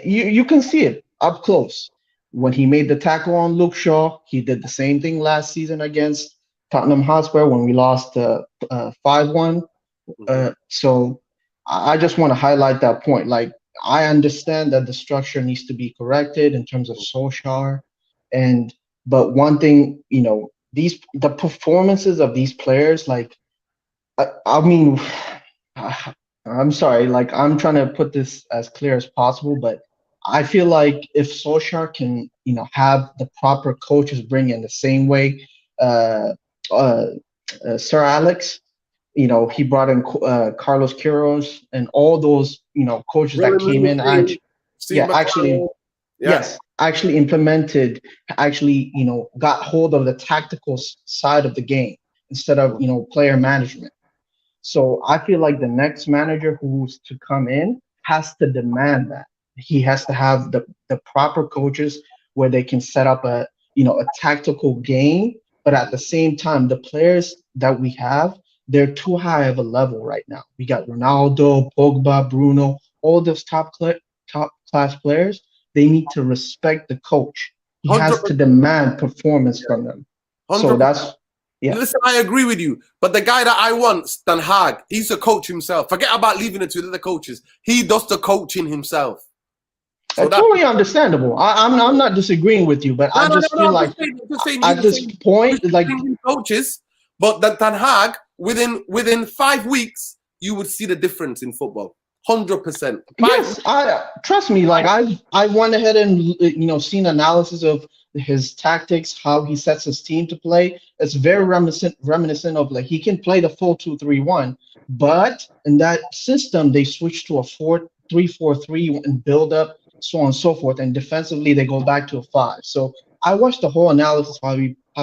J: you can see it up close. When he made the tackle on Luke Shaw, he did the same thing last season against Tottenham Hotspur when we lost 5-1. So I just want to highlight that point. Like, I understand that the structure needs to be corrected in terms of Solskjaer, but one thing, the performances of these players, like, I mean, I'm sorry, like, I'm trying to put this as clear as possible, but I feel like if Solskjaer can, have the proper coaches bring in the same way, Sir Alex, he brought in Carlos Queiroz and all those, coaches that came in. Actually implemented, got hold of the tactical side of the game instead of, player management. So I feel like the next manager who's to come in has to demand that. He has to have the proper coaches where they can set up a tactical game, but at the same time, the players that we have, they're too high of a level right now. We got Ronaldo, Pogba, Bruno, all those top class players. They need to respect the coach. He 100%. Has to demand performance from them. 100%. So that's. Yeah.
A: Listen, I agree with you, but the guy that I want, Ten Hag, he's a coach himself. Forget about leaving it to the other coaches. He does the coaching himself.
J: So that's totally understandable. I'm not disagreeing with you, but I just feel like at this point, like
A: coaches, but that Ten Hag within 5 weeks, you would see the difference in football. 100%.
J: Yes, trust me. Like I went ahead and seen analysis of his tactics, how he sets his team to play. It's very reminiscent of like he can play the full 2-3-1, but in that system they switch to a 4-3-4-3 and build up, so on and so forth. And defensively they go back to a 5. So I watched the whole analysis how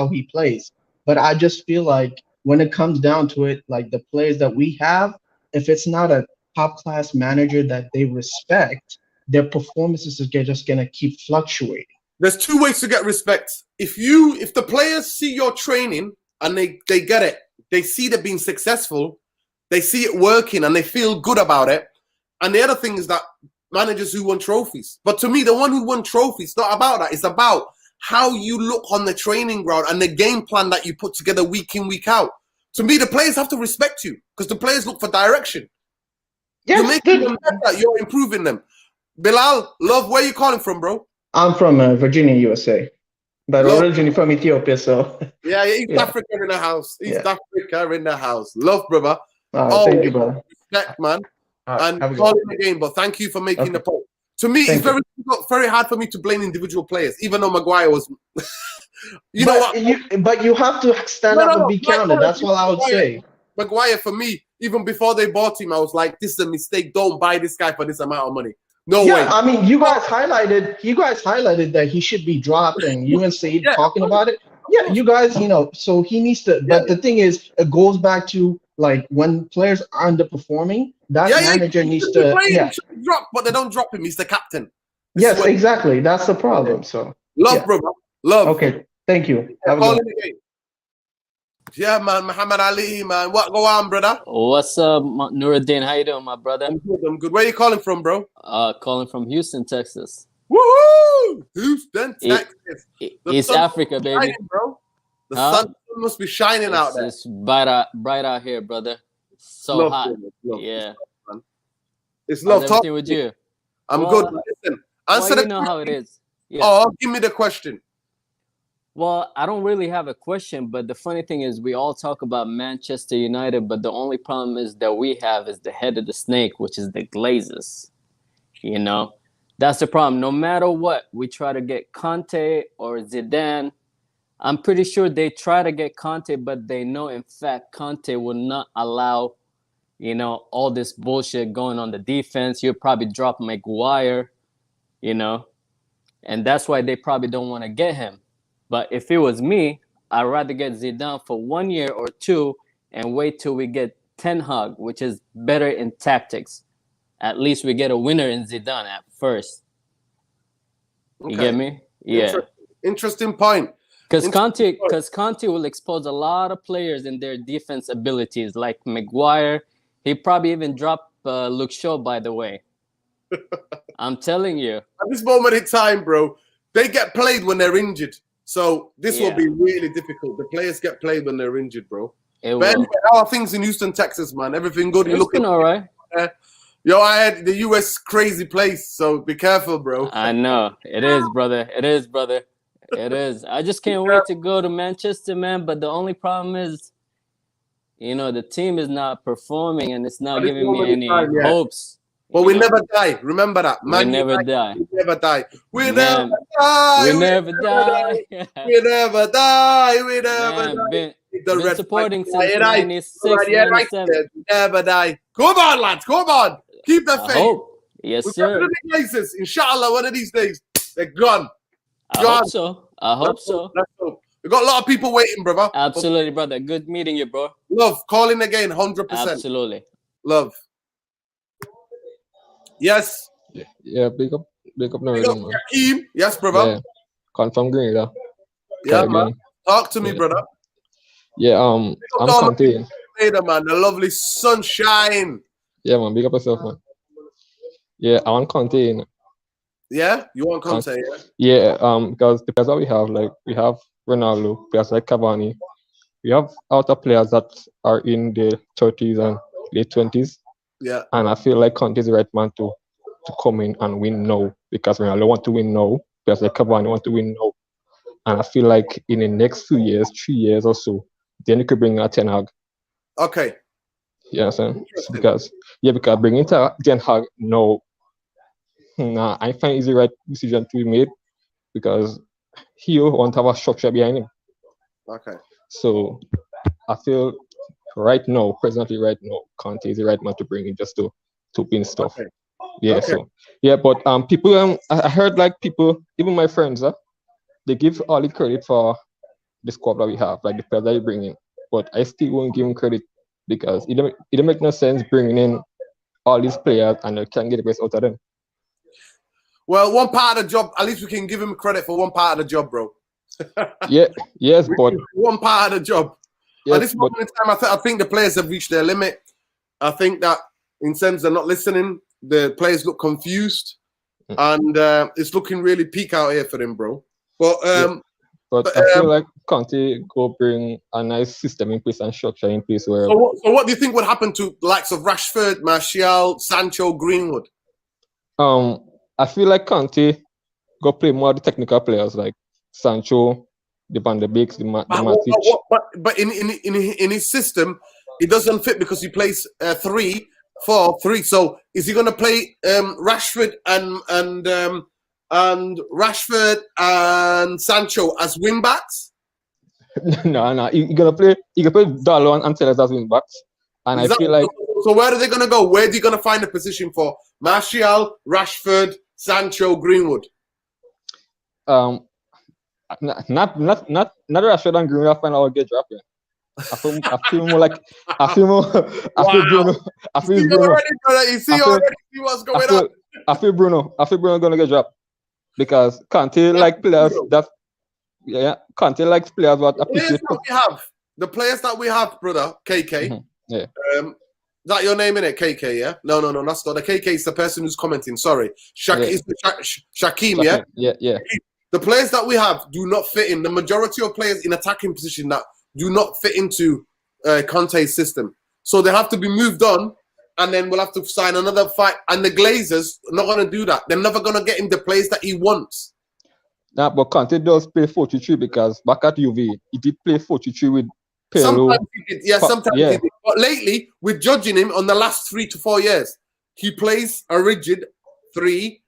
J: he plays, but I just feel like when it comes down to it, like the players that we have, if it's not a top class manager that they respect, their performances are just gonna keep fluctuating.
A: There's 2 ways to get respect. If the players see your training and they get it, they see that being successful, they see it working and they feel good about it. And the other thing is that managers who won trophies. But to me, the one who won trophies, it's not about that. It's about how you look on the training ground and the game plan that you put together week in, week out. To me, the players have to respect you because the players look for direction.
J: Yes,
A: you're making them better. You're improving them. Bilal, love, where you calling from, bro?
J: I'm from Virginia, USA, but
A: Love.
J: originally from Ethiopia. So
A: yeah, East Africa in the house. East Africa in the house. Love, brother.
J: Thank you, brother.
A: Respect, man. And
J: have a good
A: calling again, but thank you for making the point. To me, it's very hard for me to blame individual players, even though Maguire was.
J: But you have to stand up and be counted. That's all I would say.
A: Maguire, for me, even before they bought him, I was like, this is a mistake. Don't buy this guy for this amount of money. No way.
J: I mean, you guys highlighted that he should be dropped, and you and Said talking about it. Yeah, you guys, so he needs to. But the thing is, it goes back to like when players are underperforming, that manager needs to.
A: Drop, but they don't drop him. He's the captain.
J: Yes, exactly. That's the problem. So
A: love, brother. Love.
J: Okay, thank you.
A: Yeah, man, Muhammad Ali, man. What go on, brother?
B: What's up, Nuruddin? How you doing, my brother?
A: I'm good. Where you calling from, bro?
B: Calling from Houston, Texas.
A: Woohoo! Houston, Texas.
B: East Africa, baby.
A: Shining, bro. The sun must be shining out there.
B: It's bright out here, brother. So hot. Yeah.
A: It's love.
B: How's everything with you?
A: I'm good. Listen, answer the
B: you know how it is. Yeah.
A: Oh, give me the question.
B: Well, I don't really have a question, but the funny thing is we all talk about Manchester United, but the only problem is that we have is the head of the snake, which is the Glazers. That's the problem. No matter what, we try to get Conte or Zidane. I'm pretty sure they try to get Conte, but they know, in fact, Conte will not allow, all this bullshit going on the defense. You'll probably drop Maguire, and that's why they probably don't want to get him. But if it was me, I'd rather get Zidane for 1 year or 2 and wait till we get Ten Hag, which is better in tactics. At least we get a winner in Zidane at first. You get me? Yeah.
A: Interesting point.
B: Because Conte will expose a lot of players in their defense abilities, like Maguire. He probably even dropped Luke Shaw, by the way. I'm telling you. At
A: this moment in time, bro, they get played when they're injured. So this will be really difficult. The players get played when they're injured, bro. But anyway, how are things in Houston, Texas, man? Everything good?
B: It's looking all right.
A: Yo, I had the US crazy place, so be careful, bro.
B: I know. It is, brother. It is, brother. It is. I just can't wait to go to Manchester, man. But the only problem is, the team is not performing and it's not giving me any hopes.
A: But we never die. Remember that.
B: Man, we never die.
A: We never die. We never die.
B: We never die.
A: We never die. We never die.
B: Been supporting since 96, 97.
A: Never die. Come on, lads. Come on. Keep the faith.
B: Hope. Yes, sir.
A: The big places. Inshallah, one of these days, they're gone.
B: I hope so. I hope so.
A: Let's hope. We got a lot of people waiting, brother.
B: Absolutely, brother. Good meeting you, bro.
A: Love. Calling again, 100%.
B: Absolutely.
A: Love. Yes.
K: Yeah, big up now.
A: Yes, brother.
K: Yeah. Confirm Grenada.
A: Yeah, man. Talk to me, brother.
K: Yeah, I'm Conte.
A: Man, the lovely sunshine.
K: Yeah, man, big up yourself, man. Yeah, I want Conte.
A: Yeah, you want Conte?
K: Yeah, because the players that we have Ronaldo, players like Cavani. We have other players that are in the 30s and late 20s.
A: Yeah.
K: And I feel like Conte is the right man to come in and win now, because Ronaldo want to win now, players like Cavani want to win now. And I feel like in the next 2 years, 3 years or so, then you could bring a Ten Hag.
A: Okay.
K: Yeah, because bringing Ten Hag now, I find it's the right decision to be made, because he won't have a structure behind him.
A: Okay.
K: So I feel presently right now, Conte is the right man to bring in just to win stuff.
A: Okay.
K: Yeah.
A: Okay.
K: So yeah, but people, I heard people, even my friends, they give all the credit for the squad that we have, like the players that you bring in. But I still won't give him credit, because it don't make no sense bringing in all these players and you can't get the best out of them.
A: Well, one part of the job, at least we can give him credit for one part of the job, bro.
K: Yes, but
A: one part of the job.
K: Yes,
A: at this moment in time, I think the players have reached their limit. I think that in sense they're not listening. The players look confused, and it's looking really peak out here for him, bro. But
K: But I feel like Conte go bring a nice system in place and structure in place where.
A: So what do you think would happen to the likes of Rashford, Martial, Sancho, Greenwood?
K: I feel like Conte go play more of the technical players like Sancho, the Van de Beeks, the Matic.
A: But in his system, it doesn't fit because he plays 3-4-3. So is he going to play Rashford and Rashford and Sancho as wing backs?
K: No. He gonna play Darlow and Telles as wing backs. And
A: exactly.
K: I feel like
A: so where are they gonna go? Where are you gonna find a position for Martial, Rashford, Sancho, Greenwood?
K: Not Rashford and Greenwood. I find out get dropped. Yeah. I feel more like Bruno. I feel Bruno.
A: You see what's going on.
K: I feel Bruno gonna get dropped because Conte like players that. Yeah, Conte likes players that appreciate.
A: The players that we have, brother, KK.
K: Mm-hmm. Yeah.
A: Is that your name in it, KK? Yeah. No, that's not. The KK is the person who's commenting. Sorry, Shaquem. Yeah.
K: Yeah.
A: The players that we have do not fit in. The majority of players in attacking position that do not fit into Conte's system. So they have to be moved on, and then we'll have to sign another fight. And the Glazers are not going to do that. They're never going to get him the players that he wants.
K: Nah, but Conte does play 4-3 because back at Juve, he did play 4-3 with Pirlo.
A: Sometimes he did. Yeah, sometimes he did. But lately, we're judging him on the last 3 to 4 years. He plays a rigid 3-4-3.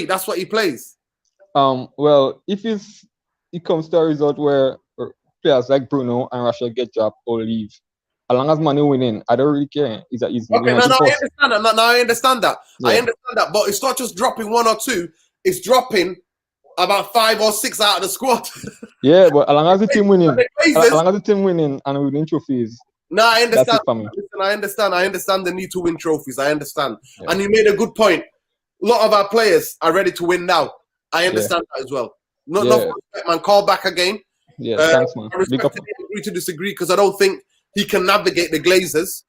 A: That's what he plays.
K: Well, if it comes to a result where players like Bruno and Rashford get dropped or leave, as long as money winning, I don't really care.
A: Okay, I understand that. Yeah. I understand that. But it's not just dropping 1 or 2. It's dropping about 5 or 6 out of the squad.
K: Yeah, but as long as the team winning, and winning trophies.
A: No, I understand. Listen, I understand the need to win trophies. I understand. Yeah. And you made a good point. A lot of our players are ready to win now. I understand that as well. Not man. Call back again.
K: Yeah, thanks, man.
A: I respect it, agree to disagree because I don't think he can navigate the Glazers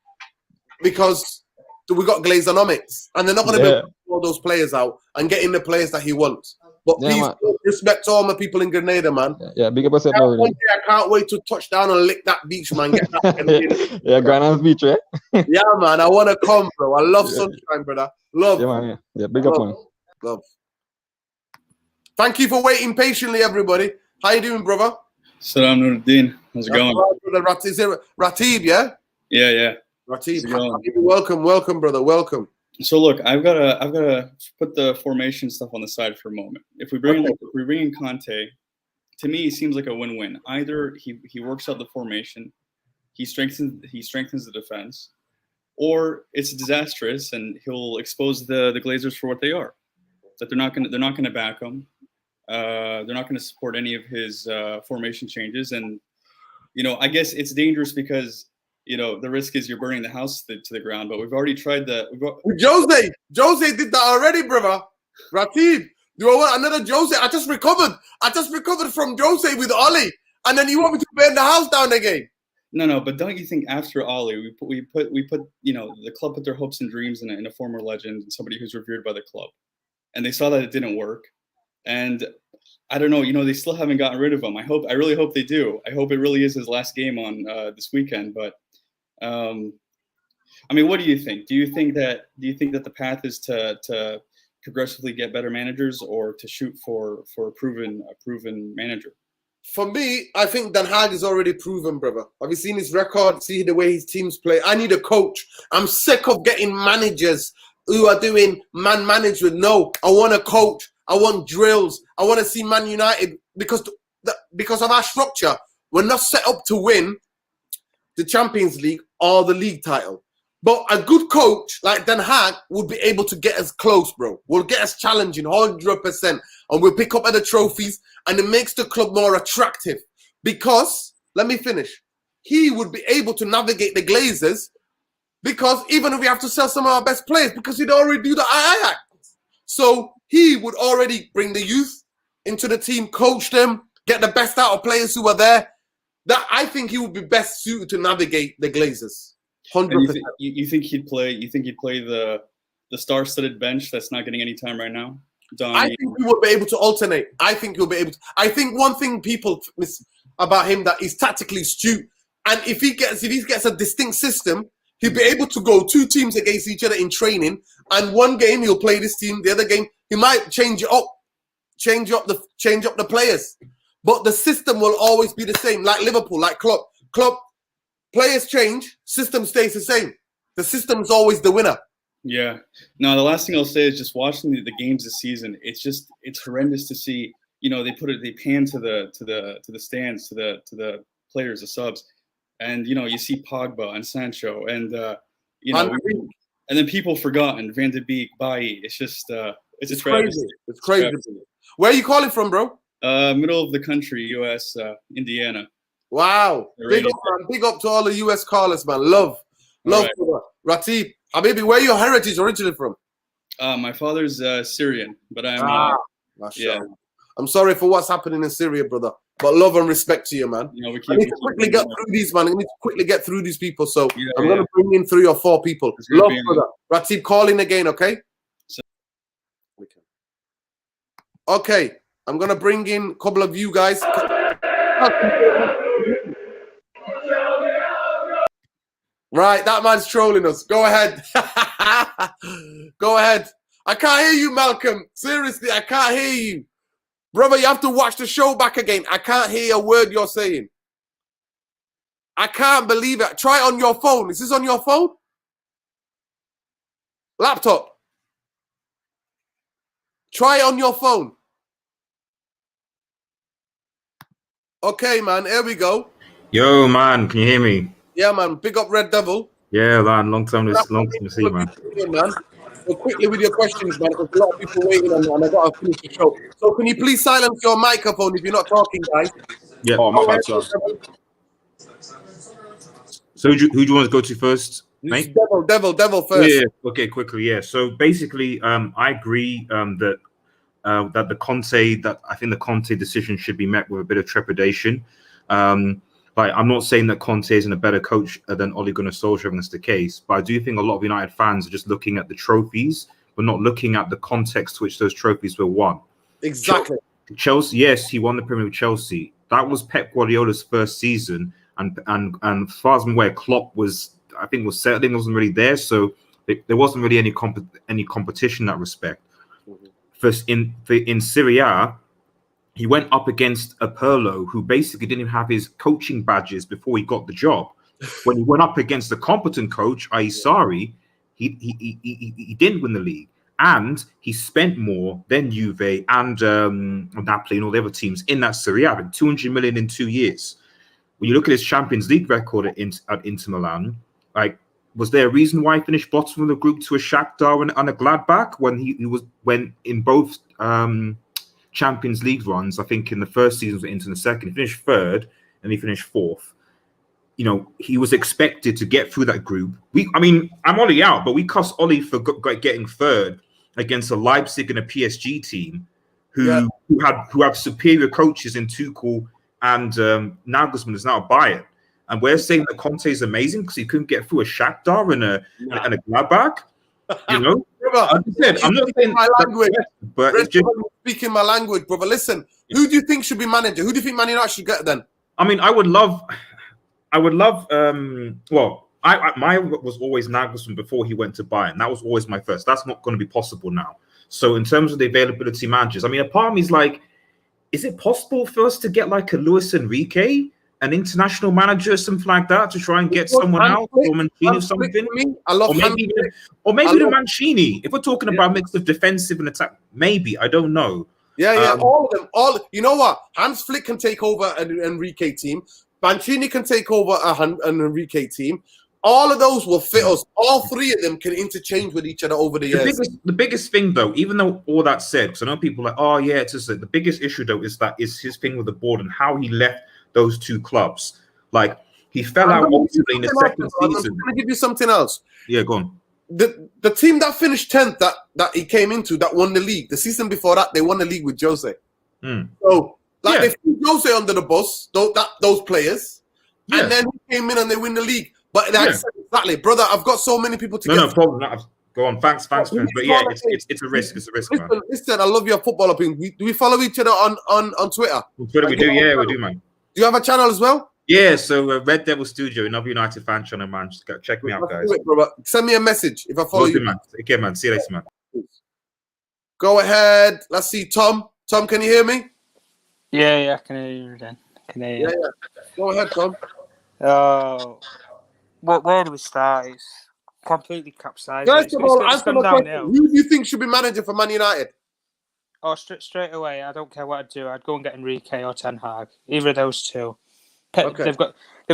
A: because we got Glazonomics and they're not going to be able to pull those players out and get in the players that he wants. But please respect all my people in Grenada, man.
K: Yeah, big up yourself.
A: One day I can't wait to touch down and lick that beach, man. Get that
K: yeah, Granada's beach, right?
A: Yeah, man. I want to come, bro. I love sunshine, brother. Love.
K: Yeah, man. Yeah, big up, man.
A: Love. Thank you for waiting patiently, everybody. How you doing, brother?
L: Salam Nuruddin. How's it going?
A: Brother is it Ratib, yeah?
L: Yeah.
A: Ratib. Welcome, brother. Welcome.
L: So look, I've gotta put the formation stuff on the side for a moment. If we bring in Conte, to me, he seems like a win-win. Either he works out the formation, he strengthens the defense, or it's disastrous and he'll expose the Glazers for what they are. That they're not gonna back him. They're not going to support any of his formation changes, and I guess it's dangerous because the risk is you're burning the house to the ground. But we've already tried
A: Jose did that already, brother. Ratib, do I want another Jose? I just recovered from Jose with Oli, and then you want me to burn the house down again?
L: No. But don't you think after Oli, we put the club put their hopes and dreams in a former legend and somebody who's revered by the club, and they saw that it didn't work. And I don't know, they still haven't gotten rid of him. I really hope they do. I hope it really is his last game on this weekend. But what do you think? Do you think that the path is to progressively get better managers or to shoot for a proven manager?
A: For me, I think Den Haag is already proven, brother. Have you seen his record? See the way his teams play? I need a coach. I'm sick of getting managers who are doing man management. No, I want a coach. I want drills. I want to see Man United because of our structure. We're not set up to win the Champions League or the league title. But a good coach like Den Haag would be able to get us close, bro. Will get us challenging 100%. And we'll pick up other trophies. And it makes the club more attractive. Because, let me finish. He would be able to navigate the Glazers. Because even if we have to sell some of our best players, because he'd already do the Ajax. So he would already bring the youth into the team, coach them, get the best out of players who are there. That I think he would be best suited to navigate the Glazers. 100%.
L: You think he'd play? You think he'd play the star-studded bench that's not getting any time right now?
A: I think he will be able to alternate. I think he'll be able to. I think one thing people miss about him that he's tactically astute, and if he gets a distinct system, he'll be able to go 2 teams against each other in training, and one game he'll play this team, the other game he might change it up, change up the players, but the system will always be the same. Like Liverpool, like Klopp, players change, system stays the same. The system is always the winner.
L: Yeah. No, the last thing I'll say is just watching the games this season. It's horrendous to see. You know, they pan to the stands, to the players, the subs, and you know you see Pogba and Sancho, and you know, and then people forgotten Van de Beek, Bailly. It's just it's
A: crazy. It's crazy. Where are you calling from, bro?
L: Middle of the country, U.S., Indiana.
A: Wow. Big up, man. Big up to all the U.S. callers, man. Love, right. Ratib. Habibi, where are your heritage originally from?
L: My father's Syrian, but I'm
A: yeah. I'm sorry for what's happening in Syria, brother. But love and respect to you, man.
L: You know,
A: I need to quickly get through these, man. I need to quickly get through these people. So I'm going to bring in 3 or 4 people. Love, brother. Ratib, call in again, okay? Okay. I'm going to bring in a couple of you guys. Right, that man's trolling us. Go ahead. Go ahead. I can't hear you, Malcolm. Seriously, I can't hear you. Brother, you have to watch the show back again. I can't hear a word you're saying. I can't believe it. Try it on your phone. Is this on your phone? Laptop. Try it on your phone. Okay, man. Here we go.
M: Yo, man. Can you hear me?
A: Yeah, man. Big up Red Devil.
M: Yeah, man. Long time to see, man.
A: So quickly with your questions, man, because a lot of people waiting on, and I got to finish the show. So can you please silence your microphone if you're not talking, guys?
M: Yeah. Oh, my bad, sir. So who do you want to go to first, mate?
A: Devil first.
M: Yeah. Okay, quickly. Yeah. So basically, I agree that the Conte, I think the Conte decision should be met with a bit of trepidation. Like, I'm not saying that Conte isn't a better coach than Ole Gunnar Solskjaer, if that's the case, but I do think a lot of United fans are just looking at the trophies, but not looking at the context to which those trophies were won.
A: Exactly.
M: Chelsea, yes, he won the Premier League with Chelsea. That was Pep Guardiola's first season, and as far as I'm aware, Klopp was settling, wasn't really there, so there wasn't really any competition in that respect. First in Serie A, he went up against a Pirlo who basically didn't even have his coaching badges before he got the job. When he went up against a competent coach, i.e. Sarri, he didn't win the league. And he spent more than Juve and Napoli and all the other teams in that Serie A, 200 million in 2 years. When you look at his Champions League record at Inter Milan, like, was there a reason why he finished bottom of the group to a Shakhtar and a Gladbach when in both Champions League runs? I think in the first season into the second, he finished 3rd and he finished 4th. You know, he was expected to get through that group. I'm Ollie out, but we cuss Ollie for getting 3rd against a Leipzig and a PSG team who have superior coaches in Tuchel and Nagelsmann is now a Bayern. And we're saying that Conte is amazing because he couldn't get through a Shakhtar and a Gladbach. You know, I'm not saying
A: my language,
M: but it's just
A: speaking my language, brother. Listen, who do you think should be manager? Who do you think Man United should get then?
M: I mean, I would love. Well, my was always Nagelsmann before he went to Bayern. That was always my first. That's not going to be possible now. So in terms of the availability managers, I mean, a part of me is like, is it possible for us to get like a Luis Enrique, an international manager, something like that, to try and get someone out, or Mancini or something? Or maybe the Mancini. If we're talking about a mix of defensive and attack, maybe, I don't know.
A: Yeah, all of them. You know what? Hans Flick can take over an Enrique team. Mancini can take over an Enrique team. All of those will fit us. All 3 of them can interchange with each other over the years.
M: The biggest thing, though, even though all that said, because I know people are like, oh yeah, it's just the biggest issue though is his thing with the board and how he left those 2 clubs. Like, he fell out ultimately in the second season.
A: I'm going to give you something else.
M: Yeah, go on.
A: The team that finished 10th that he came into that won the league, the season before that, they won the league with Jose. So, they threw Jose under the bus, those players, and then he came in and they win the league. But like Exactly, brother. I've got so many people to get.
M: No problem. No, go on. Thanks, friends. But yeah, it's a risk. It's a risk, man.
A: Listen, I love your football opinion. Do we follow each other on Twitter?
M: On Twitter, we do. Yeah, we do, man.
A: Do you have a channel as well?
M: Yeah, so Red Devil Studio, another United fan channel, man. Just check me out, guys.
A: Send me a message if I follow you.
M: Man. Okay, man. See you later, man.
A: Go ahead. Let's see, Tom. Tom, can you hear me?
N: Yeah, I can hear you then.
A: Yeah. Go ahead, Tom.
N: Where do we start? It's completely capsized.
A: First of all, answer my question. Who do you think should be manager for Man United?
N: Oh, straight away. I don't care what I'd do. I'd go and get Enrique or Ten Hag. Either of those two.
A: Okay.
N: They've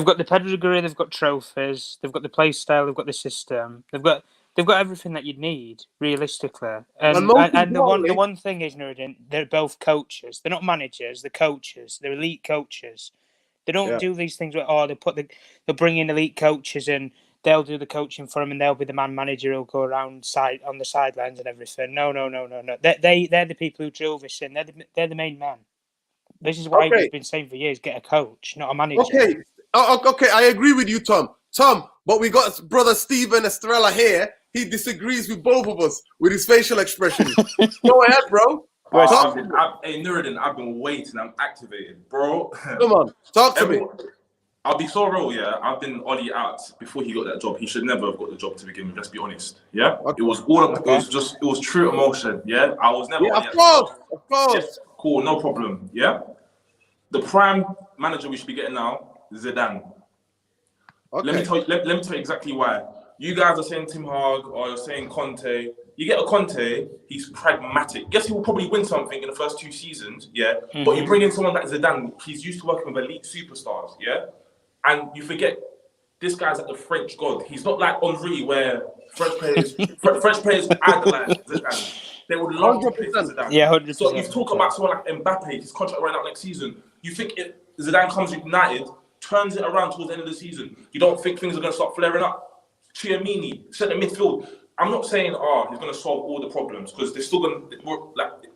N: got the pedigree. They've got trophies. They've got the play style. They've got the system. They've got everything that you'd need realistically. And the one thing is, Nuruddin, they're both coaches. They're not managers. They're coaches. They're elite coaches. They don't do these things where they'll bring in elite coaches and they'll do the coaching for them and they'll be the manager who'll go around on the sidelines and everything. No. They're the people who drill this in. They're the main men. This is why we've been saying for years: get a coach, not a manager.
A: Okay. Okay, I agree with you, Tom. But we got brother Steven Estrella here. He disagrees with both of us with his facial expression. Go ahead, bro.
O: Hey, Nuruddin, I've been waiting. I'm activated, bro.
A: Come on, talk to me.
O: I'll be so real, yeah. I've been Ollie out before he got that job. He should never have got the job to begin with. Let's be honest, yeah. Okay. It was it was true emotion, yeah. I was never.
A: Yeah, of course.
O: Yes, cool, no problem, yeah. The prime manager we should be getting now, Zidane. Okay. Let me tell you exactly why. You guys are saying Tim Hag or you're saying Conte. You get a Conte, he's pragmatic. Guess he will probably win something in the first 2 seasons, yeah. Mm-hmm. But you bring in someone like Zidane, he's used to working with elite superstars, yeah. And you forget this guy's like the French god. He's not like Henry, where French players idolize Zidane. They would love to play for Zidane.
N: Yeah, 100%.
O: So if you talk about someone like Mbappe, his contract running out next season, you think if Zidane comes with United, turns it around towards the end of the season, you don't think things are going to start flaring up? Chiamini, centre midfield. I'm not saying he's going to solve all the problems because they're still going to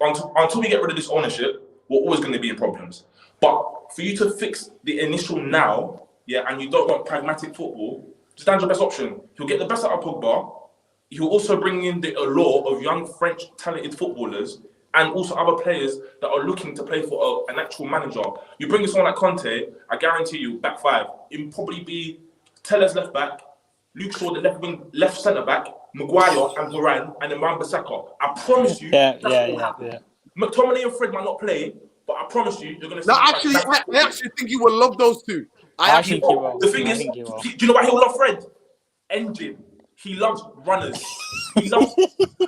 O: until we get rid of this ownership, we're always going to be in problems. But for you to fix the initial now, yeah, and you don't want pragmatic football, Zidane's your best option. He'll get the best out of Pogba. He'll also bring in the allure of young French talented footballers and also other players that are looking to play for an actual manager. You bring in someone like Conte, I guarantee you, back five, it'll probably be Teller's left back, Luke Shaw the left centre back, Maguire and Varane, and then Wan-Bissaka. I promise you. Yeah. McTominay and Fred might not play, but I promise you, you're going to see.
A: No, actually, I actually think you will love those two.
O: I think you will. The thing is, do you know why he'll love Fred? Engine. He loves runners.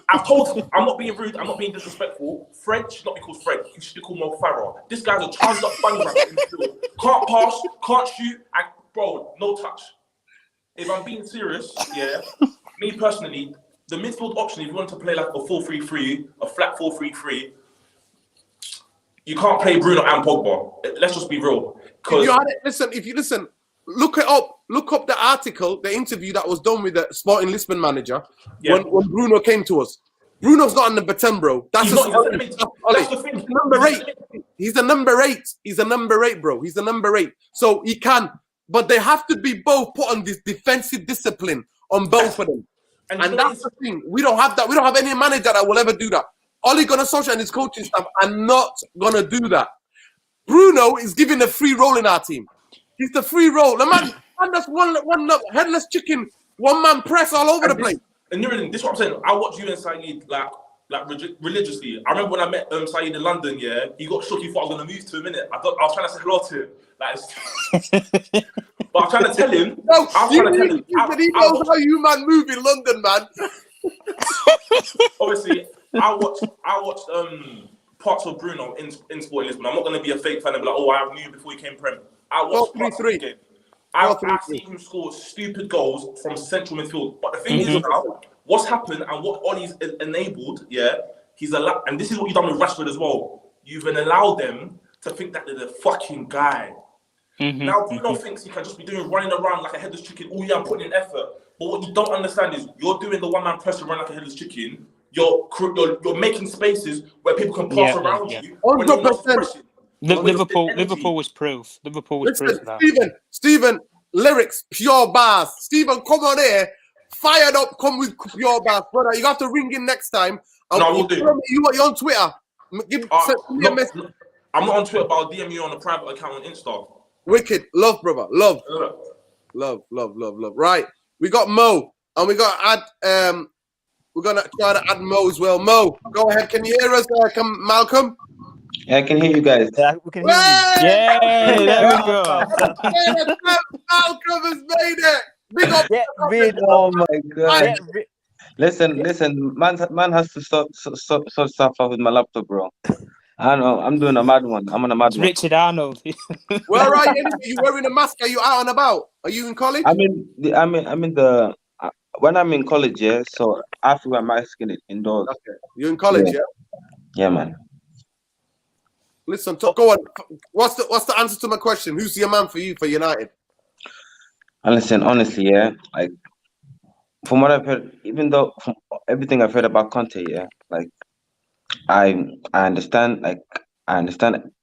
O: I've told him, I'm not being rude, I'm not being disrespectful. Fred should not be called Fred. He should be called Mo Farah. This guy's a charged up bang rabbit in the field. Can't pass, can't shoot, and bro, no touch. If I'm being serious, yeah, me personally, the midfield option, if you want to play like a 4-3-3, a flat 4-3-3, you can't play Bruno and Pogba. Let's just be real.
A: If you listen, look up the article, the interview that was done with the Sporting Lisbon manager when Bruno came to us. Bruno's not a number 10, bro. That's the thing. Number 8. He's a number 8. He's a number 8, bro. He's a number 8. So he can, but they have to be both put on this defensive discipline on both of them. And that's the thing. We don't have that. We don't have any manager that will ever do that. Ole Gunnar Solskjaer and his coaching staff are not gonna do that. Bruno is giving the free roll in our team. He's the free roll. The man that's one headless chicken, one man press all over the place.
O: And this is what I'm saying. I watch you and Saeed like religiously. I remember when I met Saeed in London. Yeah, he got shook. He thought I was gonna move to a minute. I was trying to say hello to him. But I'm trying to tell him.
A: No, he knows how you man move in London, man.
O: Obviously, I watched parts of Bruno in Sporting Lisbon. I'm not going to be a fake fan and be like, I knew before he came Prem. I watched parts of the game. I see him score stupid goals from central midfield. But the thing is now, what's happened and what Ollie's enabled, he's allowed, and this is what you've done with Rashford as well. You've allowed them to think that they're the fucking guy. Now Bruno thinks he can just be running around like a headless chicken. I'm putting in effort. But what you don't understand is you're doing the one-man press and run like a headless chicken. You're making spaces where people can pass around you.
A: 100%.
N: Liverpool was proof. Liverpool was proof of that.
A: Stephen, lyrics, pure bars. Stephen, come on here, fired up, come with pure bars, brother. You got to ring in next time.
O: No, we'll do.
A: You're on Twitter. Send me a message.
O: I'm not on Twitter, but I'll DM you on a private account on Insta.
A: Wicked, love, brother, love. Right, we got Mo, and we got add. We're gonna try to add Mo as well. Mo, go ahead. Can you hear us? Malcolm.
P: Yeah, I can hear you guys.
Q: Yeah, we can hear you. Yeah, there we go.
A: Malcolm has made it. Big up.
Q: Get rid
P: Oh my god.
Q: Get rid.
P: Listen, man has to sort stuff out with my laptop, bro. I don't know. I'm doing a mad one. I'm on a mad one.
N: Richard Arnold.
A: Where are you? Are you wearing a mask? Are you out and about? Are you in college?
P: I'm in the when I'm in college, yeah. So I have to wear a mask indoors.
A: Okay. You're in college, yeah?
P: Yeah, man.
A: Listen, go on. What's the answer to my question? Who's your man for you for United?
P: And listen, honestly, yeah, like from what I've heard, even though from everything I've heard about Conte, yeah, like I understand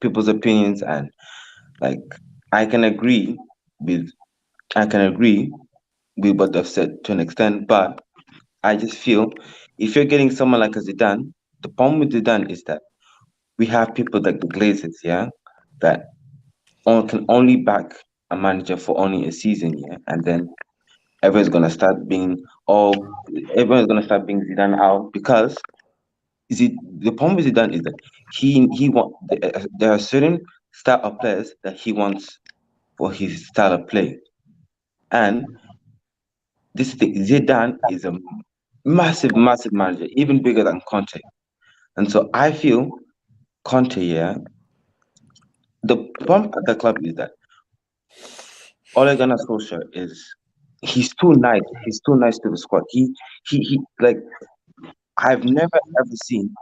P: people's opinions, and like I can agree with what they've said to an extent, but I just feel if you're getting someone like a Zidane, the problem with Zidane is that we have people like the Glazers, yeah, that can only back a manager for only a season, yeah, and then everyone's gonna start being Zidane out because the problem with Zidane is that there are certain style of players that he wants for his style of play, and this thing, Zidane is a massive manager, even bigger than Conte, and so I feel Conte, yeah. The problem at the club is that Ole Gunnar Solskjaer he's too nice. He's too nice to the squad. He like I've never ever seen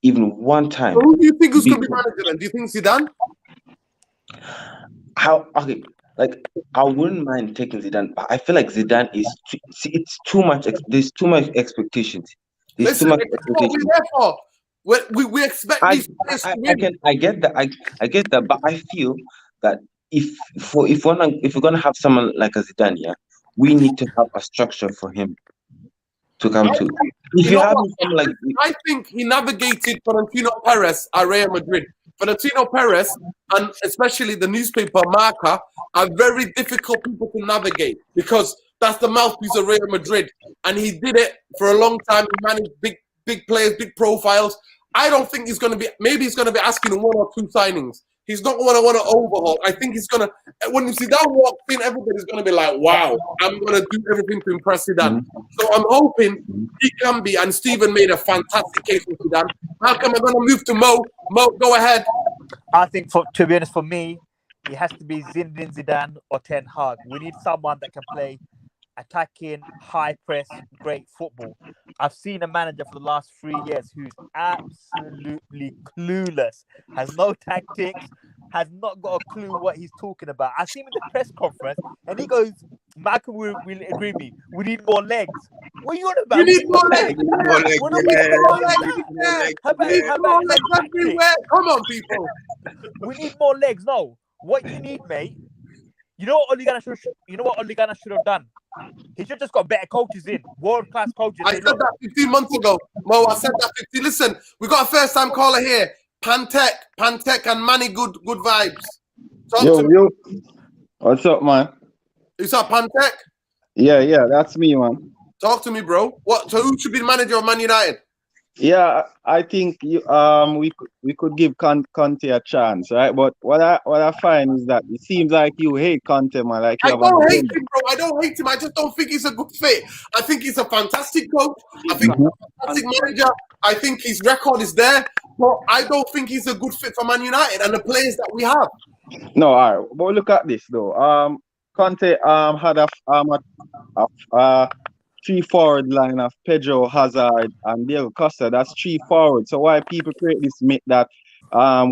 P: even one time.
A: Who do you think is going to be manager then? Do you think Zidane?
P: Like I wouldn't mind taking Zidane, but I feel like Zidane it's too much. There's too much expectations. There's too much expectations.
A: We expect these players to win.
P: I get that. I get that, but I feel that if we're gonna have someone like a Zidane, yeah, we need to have a structure for him to come to.
A: I think he navigated Florentino Perez at Real Madrid. Florentino Perez and especially the newspaper Marca are very difficult people to navigate because that's the mouthpiece of Real Madrid, and he did it for a long time. He managed big players, big profiles. I don't think he's going to be. Maybe he's going to be asking one or two signings. He's not going to want to overhaul. I think he's going to. When Zidane walks in, everybody's going to be like, "Wow, I'm going to do everything to impress Zidane." So I'm hoping he can be. And Stephen made a fantastic case for Zidane. Malcolm, I'm going to move to Mo. Mo, go ahead.
Q: I think, to be honest, for me, it has to be Zinedine Zidane or Ten Hag. We need someone that can play attacking, high press, great football. I've seen a manager for the last 3 years who's absolutely clueless, has no tactics, has not got a clue what he's talking about. I see him in the press conference and he goes, Malcolm will agree with me, we need more legs. What are you on about?
A: We need more legs. Come on, people.
Q: We need more legs. No. What you need, mate, you know what Ole Gunnar should have done? He should just got better coaches in, world-class coaches.
A: I said that 15 months ago, Mo. I said that 15. Listen, we got a first-time caller here. Pantek and Manny, good vibes.
R: Yo. What's up, man?
A: Is that Pantek?
R: Yeah, that's me, man.
A: Talk to me, bro. So who should be the manager of Man United?
R: Yeah, I think we could give Conte a chance, right? But what I find is that it seems like you hate Conte, man. Like
A: I don't hate him, bro. I don't hate him. I just don't think he's a good fit. I think he's a fantastic coach. I think he's a fantastic manager. I think his record is there, but I don't think he's a good fit for Man United and the players that we have.
R: No, all right. But look at this though. Conte had a 3-forward line of Pedro, Hazard, and Diego Costa. That's 3 forwards. So why people create this myth that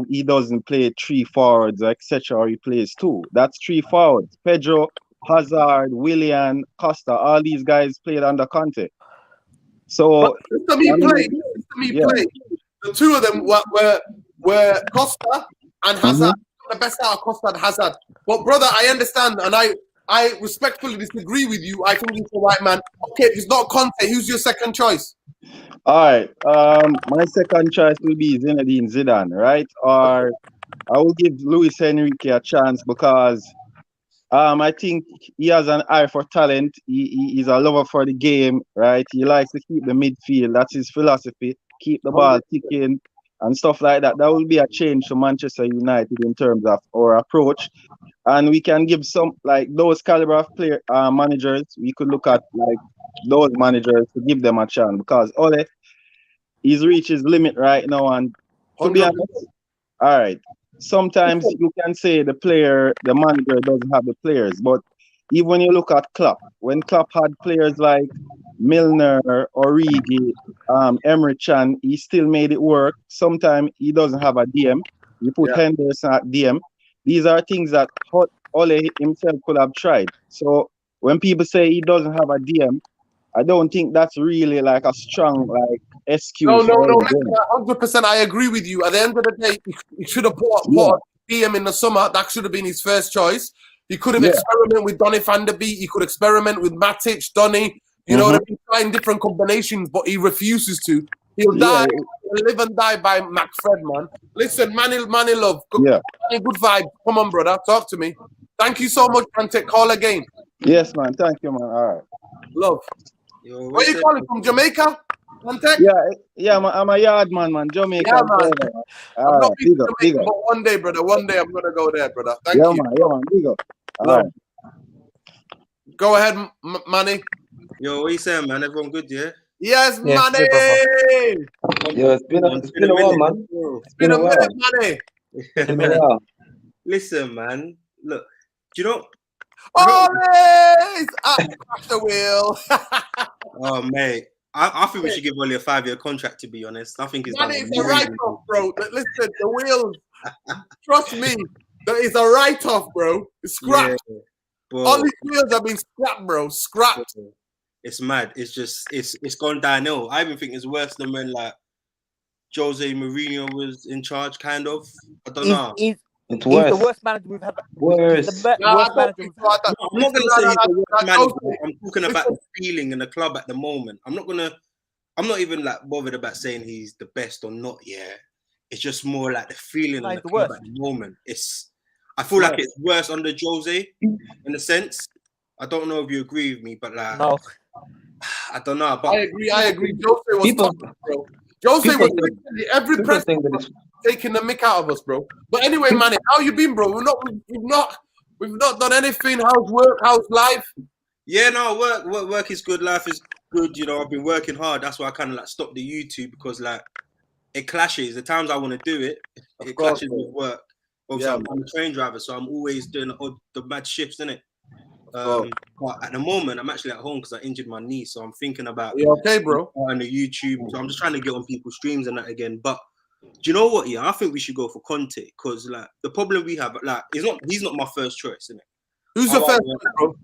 R: he doesn't play 3 forwards, etc., or he plays 2? That's 3 forwards. Pedro, Hazard, Willian, Costa, all these guys played under Conte. So
A: play. The two of them were Costa and Hazard. The best out of Costa and Hazard. But brother, I understand, and I I respectfully disagree with you. I think he's the right man. Okay, if it's not Conte, who's your second choice?
R: All right. My second choice will be Zinedine Zidane, right? Or I will give Luis Enrique a chance because I think he has an eye for talent. He's a lover for the game, right? He likes to keep the midfield. That's his philosophy. Keep the ball ticking and stuff like that. That will be a change to Manchester United in terms of our approach. And we can give some, like, those caliber of managers, we could look at, like, those managers to give them a chance because Ole, he's reached his limit right now. And to be honest, all right, sometimes you can say the manager doesn't have the players, but even when you look at Klopp, when Klopp had players like Milner, Origi, Emre Can, he still made it work. Sometimes he doesn't have a DM. You put Henderson at DM. These are things that Ole himself could have tried. So when people say he doesn't have a DM, I don't think that's really like a strong excuse.
A: No. Listen, 100%. I agree with you. At the end of the day, he should have put a DM in the summer. That should have been his first choice. He could have experimented with Donny van der Beek. He could experiment with Matic, Donny. You know what I mean? Trying different combinations, but he refuses to. He'll die, he'll live and die by McFred, man. Listen, Manny love. Good vibe. Come on, brother. Talk to me. Thank you so much, Conte. Call again.
R: Yes, man. Thank you, man. All right.
A: Love. Yo, where you calling from? Jamaica? Conte?
R: Yeah, I'm a yard man. Jamaica.
A: Yeah, man. I'm not
R: big
A: Jamaica, but one day, brother. One day I'm gonna go there, brother. Thank you.
R: Man. Big up. All right.
A: Go ahead, Manny.
S: Yo, what you saying, man? Everyone good, yeah?
A: Yes, Manny!
P: Yo, it's been a while, man.
A: It's been a minute, Manny.
P: It's been a while.
S: Listen, man. Look, do you know?
A: Always! Crash the wheel.
S: Oh, mate. I think we should give Oli a 5-year contract, to be honest. I think it's
A: a write-off, bro. Listen, the wheels, trust me, it's a write-off, bro. It's scrapped. Yeah, all these wheels have been scrapped, bro. Scrapped.
S: It's mad. It's just, it's gone downhill. I even think it's worse than when, like, Jose Mourinho was in charge, kind of. I don't know.
Q: It's worse. The worst manager we've had.
S: Worse.
Q: I'm not going to
S: say he's the worst manager. I'm talking about the feeling in the club at the moment. I'm not even like bothered about saying he's the best or not. Yeah, it's just more like the feeling in the club at the moment. I feel like it's worse under Jose in a sense. I don't know if you agree with me, but like, no, I don't know. But
A: I agree. Jose was tough, bro. Jose was every press taking the mick out of us, bro. But anyway, man, how you been, bro? We've not done anything. How's work? How's life?
S: Yeah, no, work is good. Life is good. You know, I've been working hard. That's why I kind of like stopped the YouTube because like it clashes. The times I want to do it, it clashes with work. Also, I'm a train driver, so I'm always doing the mad shifts, innit? But at the moment, I'm actually at home because I injured my knee, so I'm thinking about
A: okay, bro,
S: on the YouTube. So I'm just trying to get on people's streams and that again. But do you know what? Yeah, I think we should go for Conte because like the problem we have, like, he's not my first choice, innit?
A: Who's your first, bro?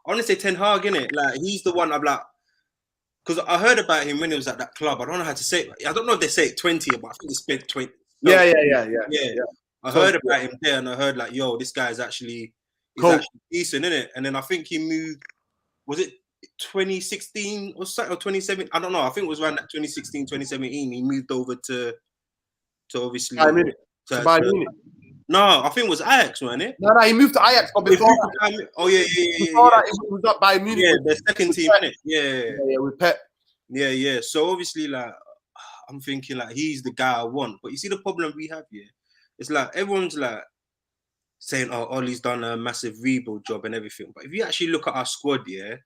S: I want to say Ten Hag, innit? Like he's the one I'm like, because I heard about him when he was at that club. I don't know how to say it. I don't know if they say it 20, but I think they spent 20.
A: Yeah.
S: I heard about him there, and I heard like, yo, this guy's actually decent, innit? And then I think he moved. Was it 2016 or 2017? I don't know. I think it was around that 2016, 2017. He moved over to obviously.
A: Bayern Munich.
S: No, I think it was Ajax, wasn't it?
A: No, he moved to Ajax. But before that,
S: before
A: that, he was up by Munich.
S: Yeah, the second team, innit? Yeah,
A: with Pep.
S: Yeah. So obviously, like, I'm thinking like he's the guy I want. But you see, the problem we have here, it's like everyone's like saying, "Oh, Ollie's done a massive rebuild job and everything." But if you actually look at our squad, yeah,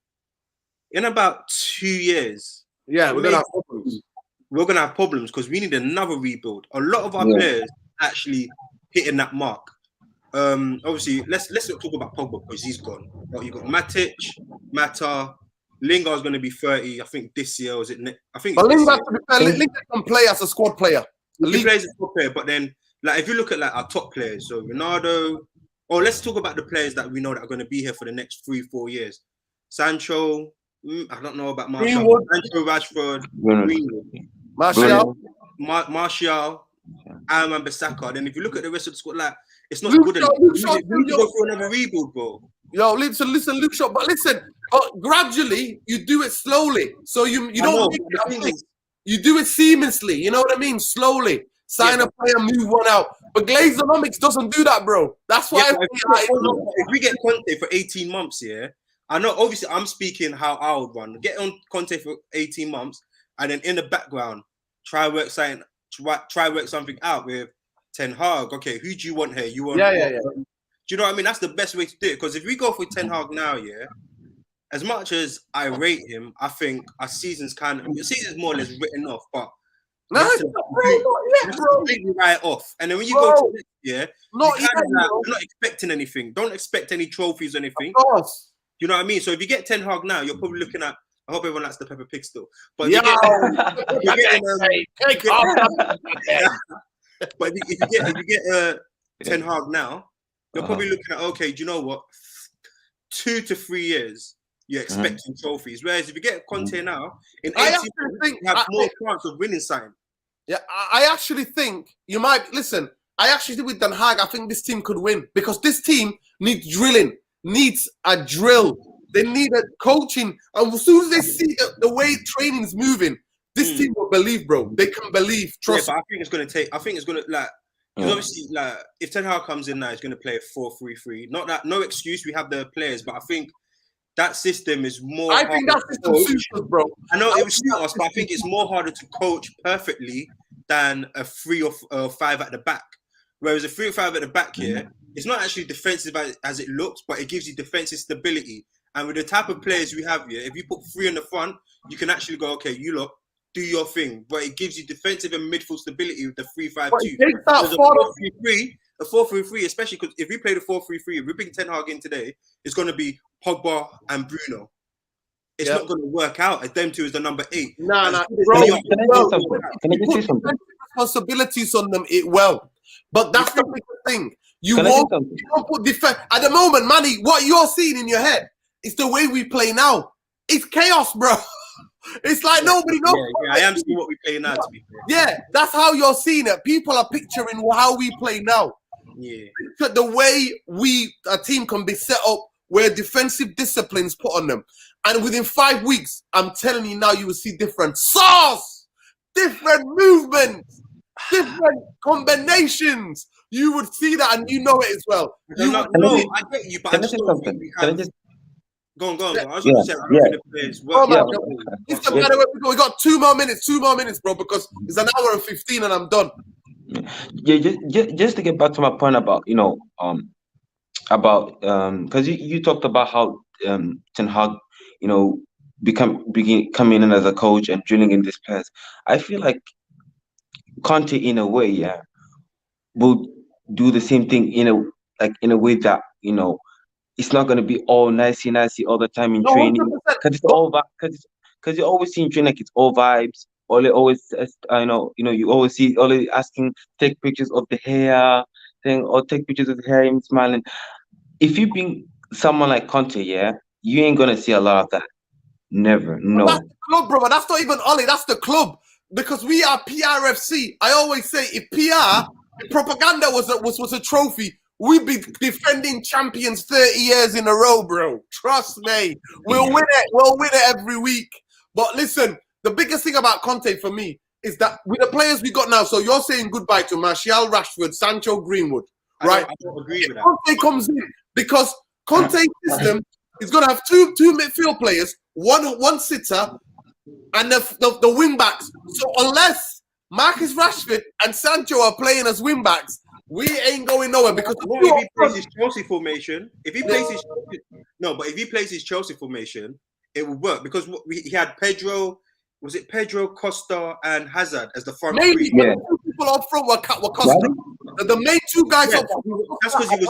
S: in about 2 years,
A: we're gonna
S: have problems because we need another rebuild. A lot of our players actually hitting that mark. Obviously, let's not talk about Pogba because he's gone. But you got Matic, Mata, Lingard's going to be 30. I think this year, was it? I think.
A: But Lingard can play as a squad player.
S: He plays as a squad player, but then, like, if you look at like our top players, so Ronaldo. Or let's talk about the players that we know that are going to be here for the next 3-4 years. Sancho. I don't know about Martial. Sancho, Rashford, Greenwood,
A: Martial,
S: and Bissaka. Then if you look at the rest of the squad, like It's not
A: Luke
S: good
A: Shaw,
S: enough.
A: Luke
S: We
A: Shaw,
S: need to go through another rebuild, bro.
A: Yo, listen, Luke Shaw, but listen, gradually you do it slowly. So you don't make it a thing. You do it seamlessly. You know what I mean? Slowly. Sign a player, move one out. But Glazeonomics doesn't do that, bro. That's why
S: if we get Conte for 18 months, yeah, I know obviously I'm speaking how I would run. Get on Conte for 18 months, and then in the background, try work something out with Ten Hag. Okay, who do you want here? You want Do you know what I mean? That's the best way to do it. Because if we go for Ten Hag now, yeah, as much as I rate him, I think our season's more or less written off, but
A: no,
S: it's completely right off. And then when you go to next year, you're not expecting anything. Don't expect any trophies or anything.
A: Of course.
S: You know what I mean? So if you get Ten Hag now, you're probably looking at. I hope everyone likes the Peppa Pig still. But if you get Ten Hag now, you're probably looking at, okay, do you know what? 2 to 3 years, you're expecting trophies. Whereas if you get Conte now, in 18 months, you have more chance of winning something.
A: Yeah, I actually think you might listen. I actually think with Ten Hag, I think this team could win because this team needs drilling, needs a drill. They need a coaching, and as soon as they see the way training's moving, this team will believe, bro. They can believe. Trust.
S: Yeah, but I think it's gonna take. I think it's gonna because obviously, if Ten Hag comes in now, he's gonna play a 4-3-3. Not that, no excuse. We have the players, but I think that system is more.
A: I think that system suits us, bro.
S: I know it would suit us, but I think it's more harder to coach perfectly than a 3 or 5 at the back. Whereas a 3 or 5 at the back here, it's not actually defensive as it looks, but it gives you defensive stability. And with the type of players we have here, if you put 3 in the front, you can actually go, okay, you lot, do your thing. But it gives you defensive and midfield stability with the 3-5-2. A 4-3-3, especially because if we play the 4-3-3, if we bring Ten Hag in today, it's going to be Pogba and Bruno. It's not going to work out as them two as the number 8.
A: Nah,
P: Can I just say something?
A: Responsibilities on them, but that's the big thing. You won't put defense at the moment, Manny. What you're seeing in your head is the way we play now. It's chaos, bro. It's like nobody knows.
S: Yeah, I am seeing what we play now. To be fair.
A: Yeah, that's how you're seeing it. People are picturing how we play now.
S: Yeah,
A: the way a team can be set up where defensive disciplines put on them, and within 5 weeks, I'm telling you now, you will see different sauce, different movements, different combinations. You would see that, and you know it as well.
S: I get you, but
P: Can I say something? Can I just?
S: Go on.
P: Yeah.
S: I was going to say,
A: we got 2 more minutes, bro, because it's an hour and 15 and I'm done.
P: Yeah, just to get back to my point about, because you talked about how Ten Hag, coming in as a coach and drilling in these players. I feel like Conte, in a way, will do the same thing in a way that it's not going to be all nicey all the time in training, because it's all because you always see in training like it's all vibes. All always, you always see all asking, take pictures of the hair thing, or take pictures of the hair, him smiling. If you bring someone like Conte, you ain't gonna see a lot of that. Never, no.
A: That's the club, bro. That's not even Ollie. That's the club, because we are PRFC. I always say, if propaganda was a trophy, we'd be defending champions 30 years in a row, bro. Trust me. We'll win it. We'll win it every week. But listen, the biggest thing about Conte for me is that with the players we got now, so you're saying goodbye to Martial, Rashford, Sancho, Greenwood, right?
S: I don't agree with that.
A: Conte comes in because Conte's system is going to have two midfield players, one sitter, and the wing backs. So unless Marcus Rashford and Sancho are playing as wing backs, we ain't going nowhere, because
S: if he plays his Chelsea formation, if he plays his Chelsea formation, it will work, because he had Pedro, was it Pedro, Costa, and Hazard as the front three?
A: The people up front were Costa. The main 2 guys up front.
S: That's because he was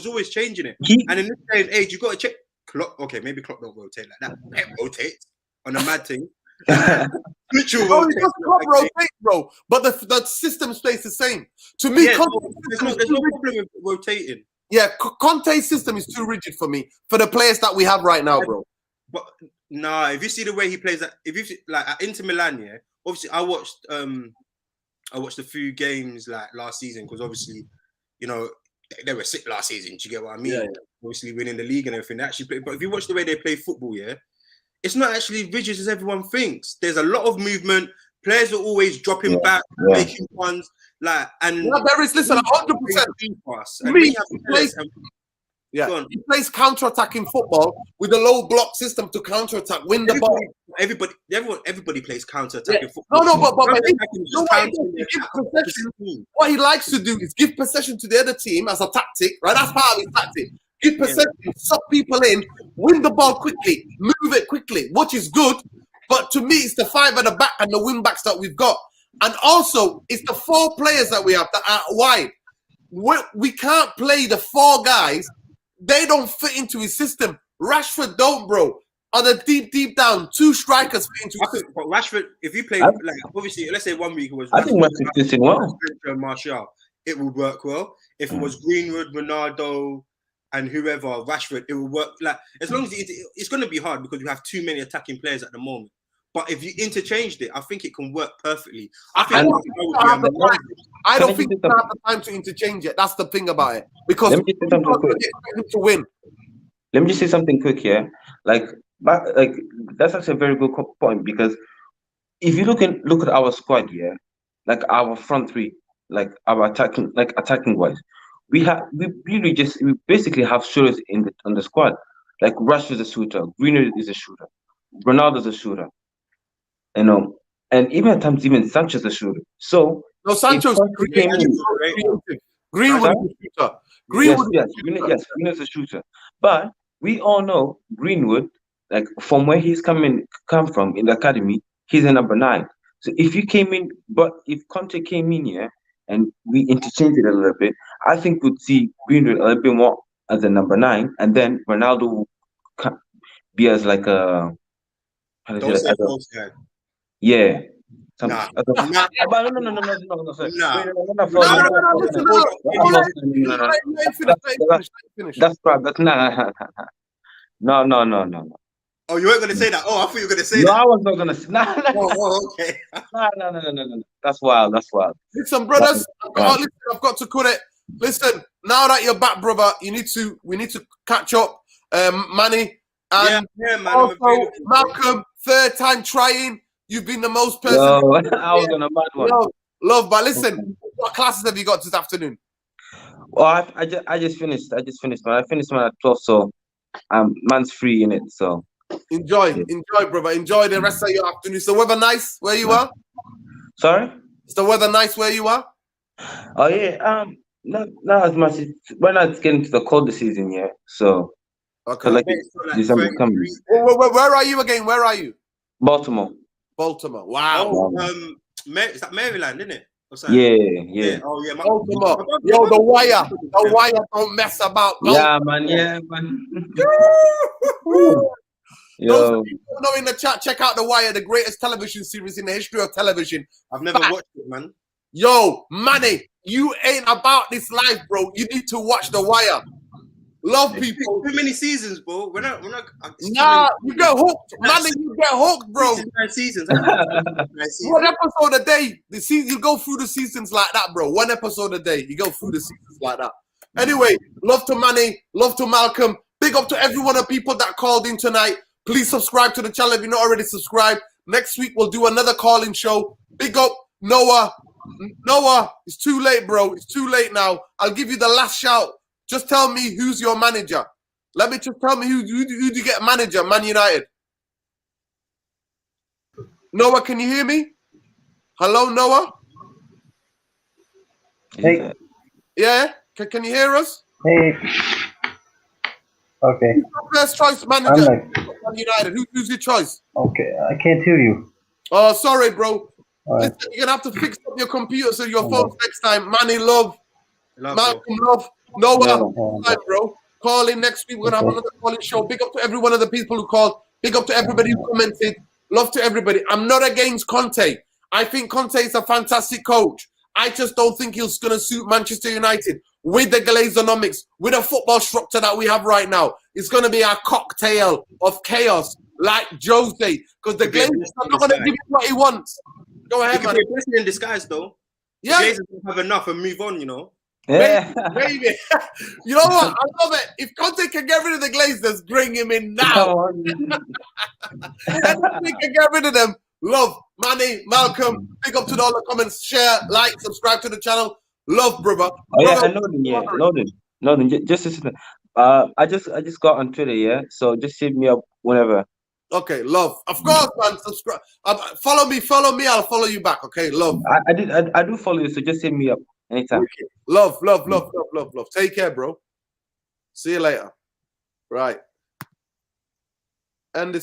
S: always changing it. And in this day and age, you got to check. Klopp, okay, maybe Klopp don't rotate like that. Pep rotates on a mad thing.
A: Rotate, bro. But the system stays the same. To me,
S: there's no problem with rotating.
A: Yeah, Conte's system is too rigid for me, for the players that we have right now, bro.
S: But nah, if you see the way he plays, if you like at Inter Milan, obviously I watched a few games like last season, because obviously, you know, they were sick last season. Do you get what I mean?
A: Yeah.
S: Obviously winning the league and everything. They actually play, but if you watch the way they play football, yeah, it's not actually rigid as everyone thinks. There's a lot of movement. Players are always dropping back, making runs, like, and
A: there is, listen, 100%. He plays counter-attacking football with a low block system to counter-attack, win the ball.
S: Everybody plays counter-attacking football.
A: No, but what he likes to do is give possession to the other team as a tactic, right? That's part of his tactic. Give possession, suck people in, win the ball quickly, move it quickly, which is good. But to me, it's the 5 at the back and the wing backs that we've got. And also, it's the 4 players that we have that are wide. We can't play the 4 guys. They don't fit into his system. Rashford don't, bro. On the deep down, 2 strikers fit into his system.
S: But Rashford, if you play, like, obviously, let's say 1 week it was
P: I think Rashford fits in well.
S: Martial, it would work well. If it was Greenwood, Ronaldo, and whoever, Rashford, it will work. Like, as long as it's going to be hard because we have too many attacking players at the moment. But if you interchanged it, I think it can work perfectly. I
A: don't think we have the time to interchange it. That's the thing about it. Because
P: let me just say something quick.
A: To win.
P: Let me just say something quick here. Like that's actually a very good point, because if you look at our squad here, like our front 3, like our attacking wise, we basically have shooters on the squad. Like Rashford is a shooter, Greenwood is a shooter, Ronaldo's a shooter. You know, and even at times, even Sanchez is a shooter. So
A: no, Sancho's Greenwood is a shooter.
P: Greenwood's a shooter. But we all know Greenwood, like from where he's come from in the academy, he's a number 9. So if Conte came in here and we interchanged it a little bit, I think we'd see Greenwood a little bit more as a number 9, and then Ronaldo will be as like a.
S: Don't say false guy.
P: Yeah.
S: Nah.
P: No. That's right. That's no.
S: Oh, you weren't going to say that? Oh, I thought you were going to say that.
P: No, I was not going to say that.
S: Oh, okay.
P: No. That's wild.
A: Listen, brothers, I've got to cut it. Listen, now that you're back, brother, we need to catch up. Manny and also Malcolm, 3rd time trying. You've been the most person.
P: I was on a mad one.
A: Love, but listen, what classes have you got this afternoon?
P: Well, I just finished. Man. I finished man at 12, so man's free in it. So
A: enjoy, brother. Enjoy the rest of your afternoon. Is the weather nice where you are?
P: Sorry?
A: Is the weather nice where you are?
P: Oh yeah. Not as much. We're not getting to the colder season yet. So
A: okay.
P: Like December coming.
A: Where are you again? Where are you?
P: Baltimore.
A: Wow.
S: Oh, is that Maryland, isn't it?
P: Yeah.
S: Oh yeah.
A: Baltimore. Yo, the wire don't mess about.
P: Yeah, man.
A: Those people know in the chat, check out The Wire, the greatest television series in the history of television.
S: I've never watched it, man.
A: Yo, Manny, you ain't about this life, bro. You need to watch The Wire. Love people.
S: Too many seasons, bro. We're not.
A: Nah, you get hooked. Manny, you get hooked, bro.
S: 9 seasons.
A: 1 episode a day. The season, you go through the seasons like that, bro. 1 episode a day. You go through the seasons like that. Anyway, love to Manny, love to Malcolm. Big up to every one of the people that called in tonight. Please subscribe to the channel if you're not already subscribed. Next week, we'll do another call-in show. Big up, Noah. Noah, it's too late, bro. It's too late now. I'll give you the last shout. Just tell me who's your manager. Let me just tell me who do you get manager, Man United? Noah, can you hear me? Hello, Noah?
T: Hey.
A: Yeah? Can you hear us?
T: Hey. Okay.
A: Who's your first choice manager? Man United. Who's your choice?
T: Okay, I can't hear you.
A: Oh, sorry, bro.
T: Right.
A: Listen, you're going to have to fix up your computer so your phones next time. Manny, love. Malcolm, love. Noah, time, bro. Call in next week. We're going to have another call-in show. Big up to every one of the people who called. Big up to everybody who commented. Love to everybody. I'm not against Conte. I think Conte is a fantastic coach. I just don't think he's going to suit Manchester United with the Glazonomics, with the football structure that we have right now. It's going to be a cocktail of chaos like Jose, because the Glazers are not going to give him what he wants. Go ahead, man.
S: It could be a blessing in disguise, though.
A: Yeah.
S: The Glazers don't have enough and move on, you know.
P: Yeah.
A: Maybe. You know what? I love it. If Conte can get rid of the Glazers, bring him in now. Anything can get rid of them. Love, Manny, Malcolm. Big up to all the comments. Share, like, subscribe to the channel. Love, brother.
P: Oh yeah, I know them. Yeah, know them. Just listen. I just got on Twitter. Yeah, so just hit me up whenever.
A: Okay, love. Of course, man. Subscribe. Follow me. I'll follow you back. Okay, love.
P: I do follow you, so just hit me up anytime.
A: Love. Take care, bro. See you later. Right. And this.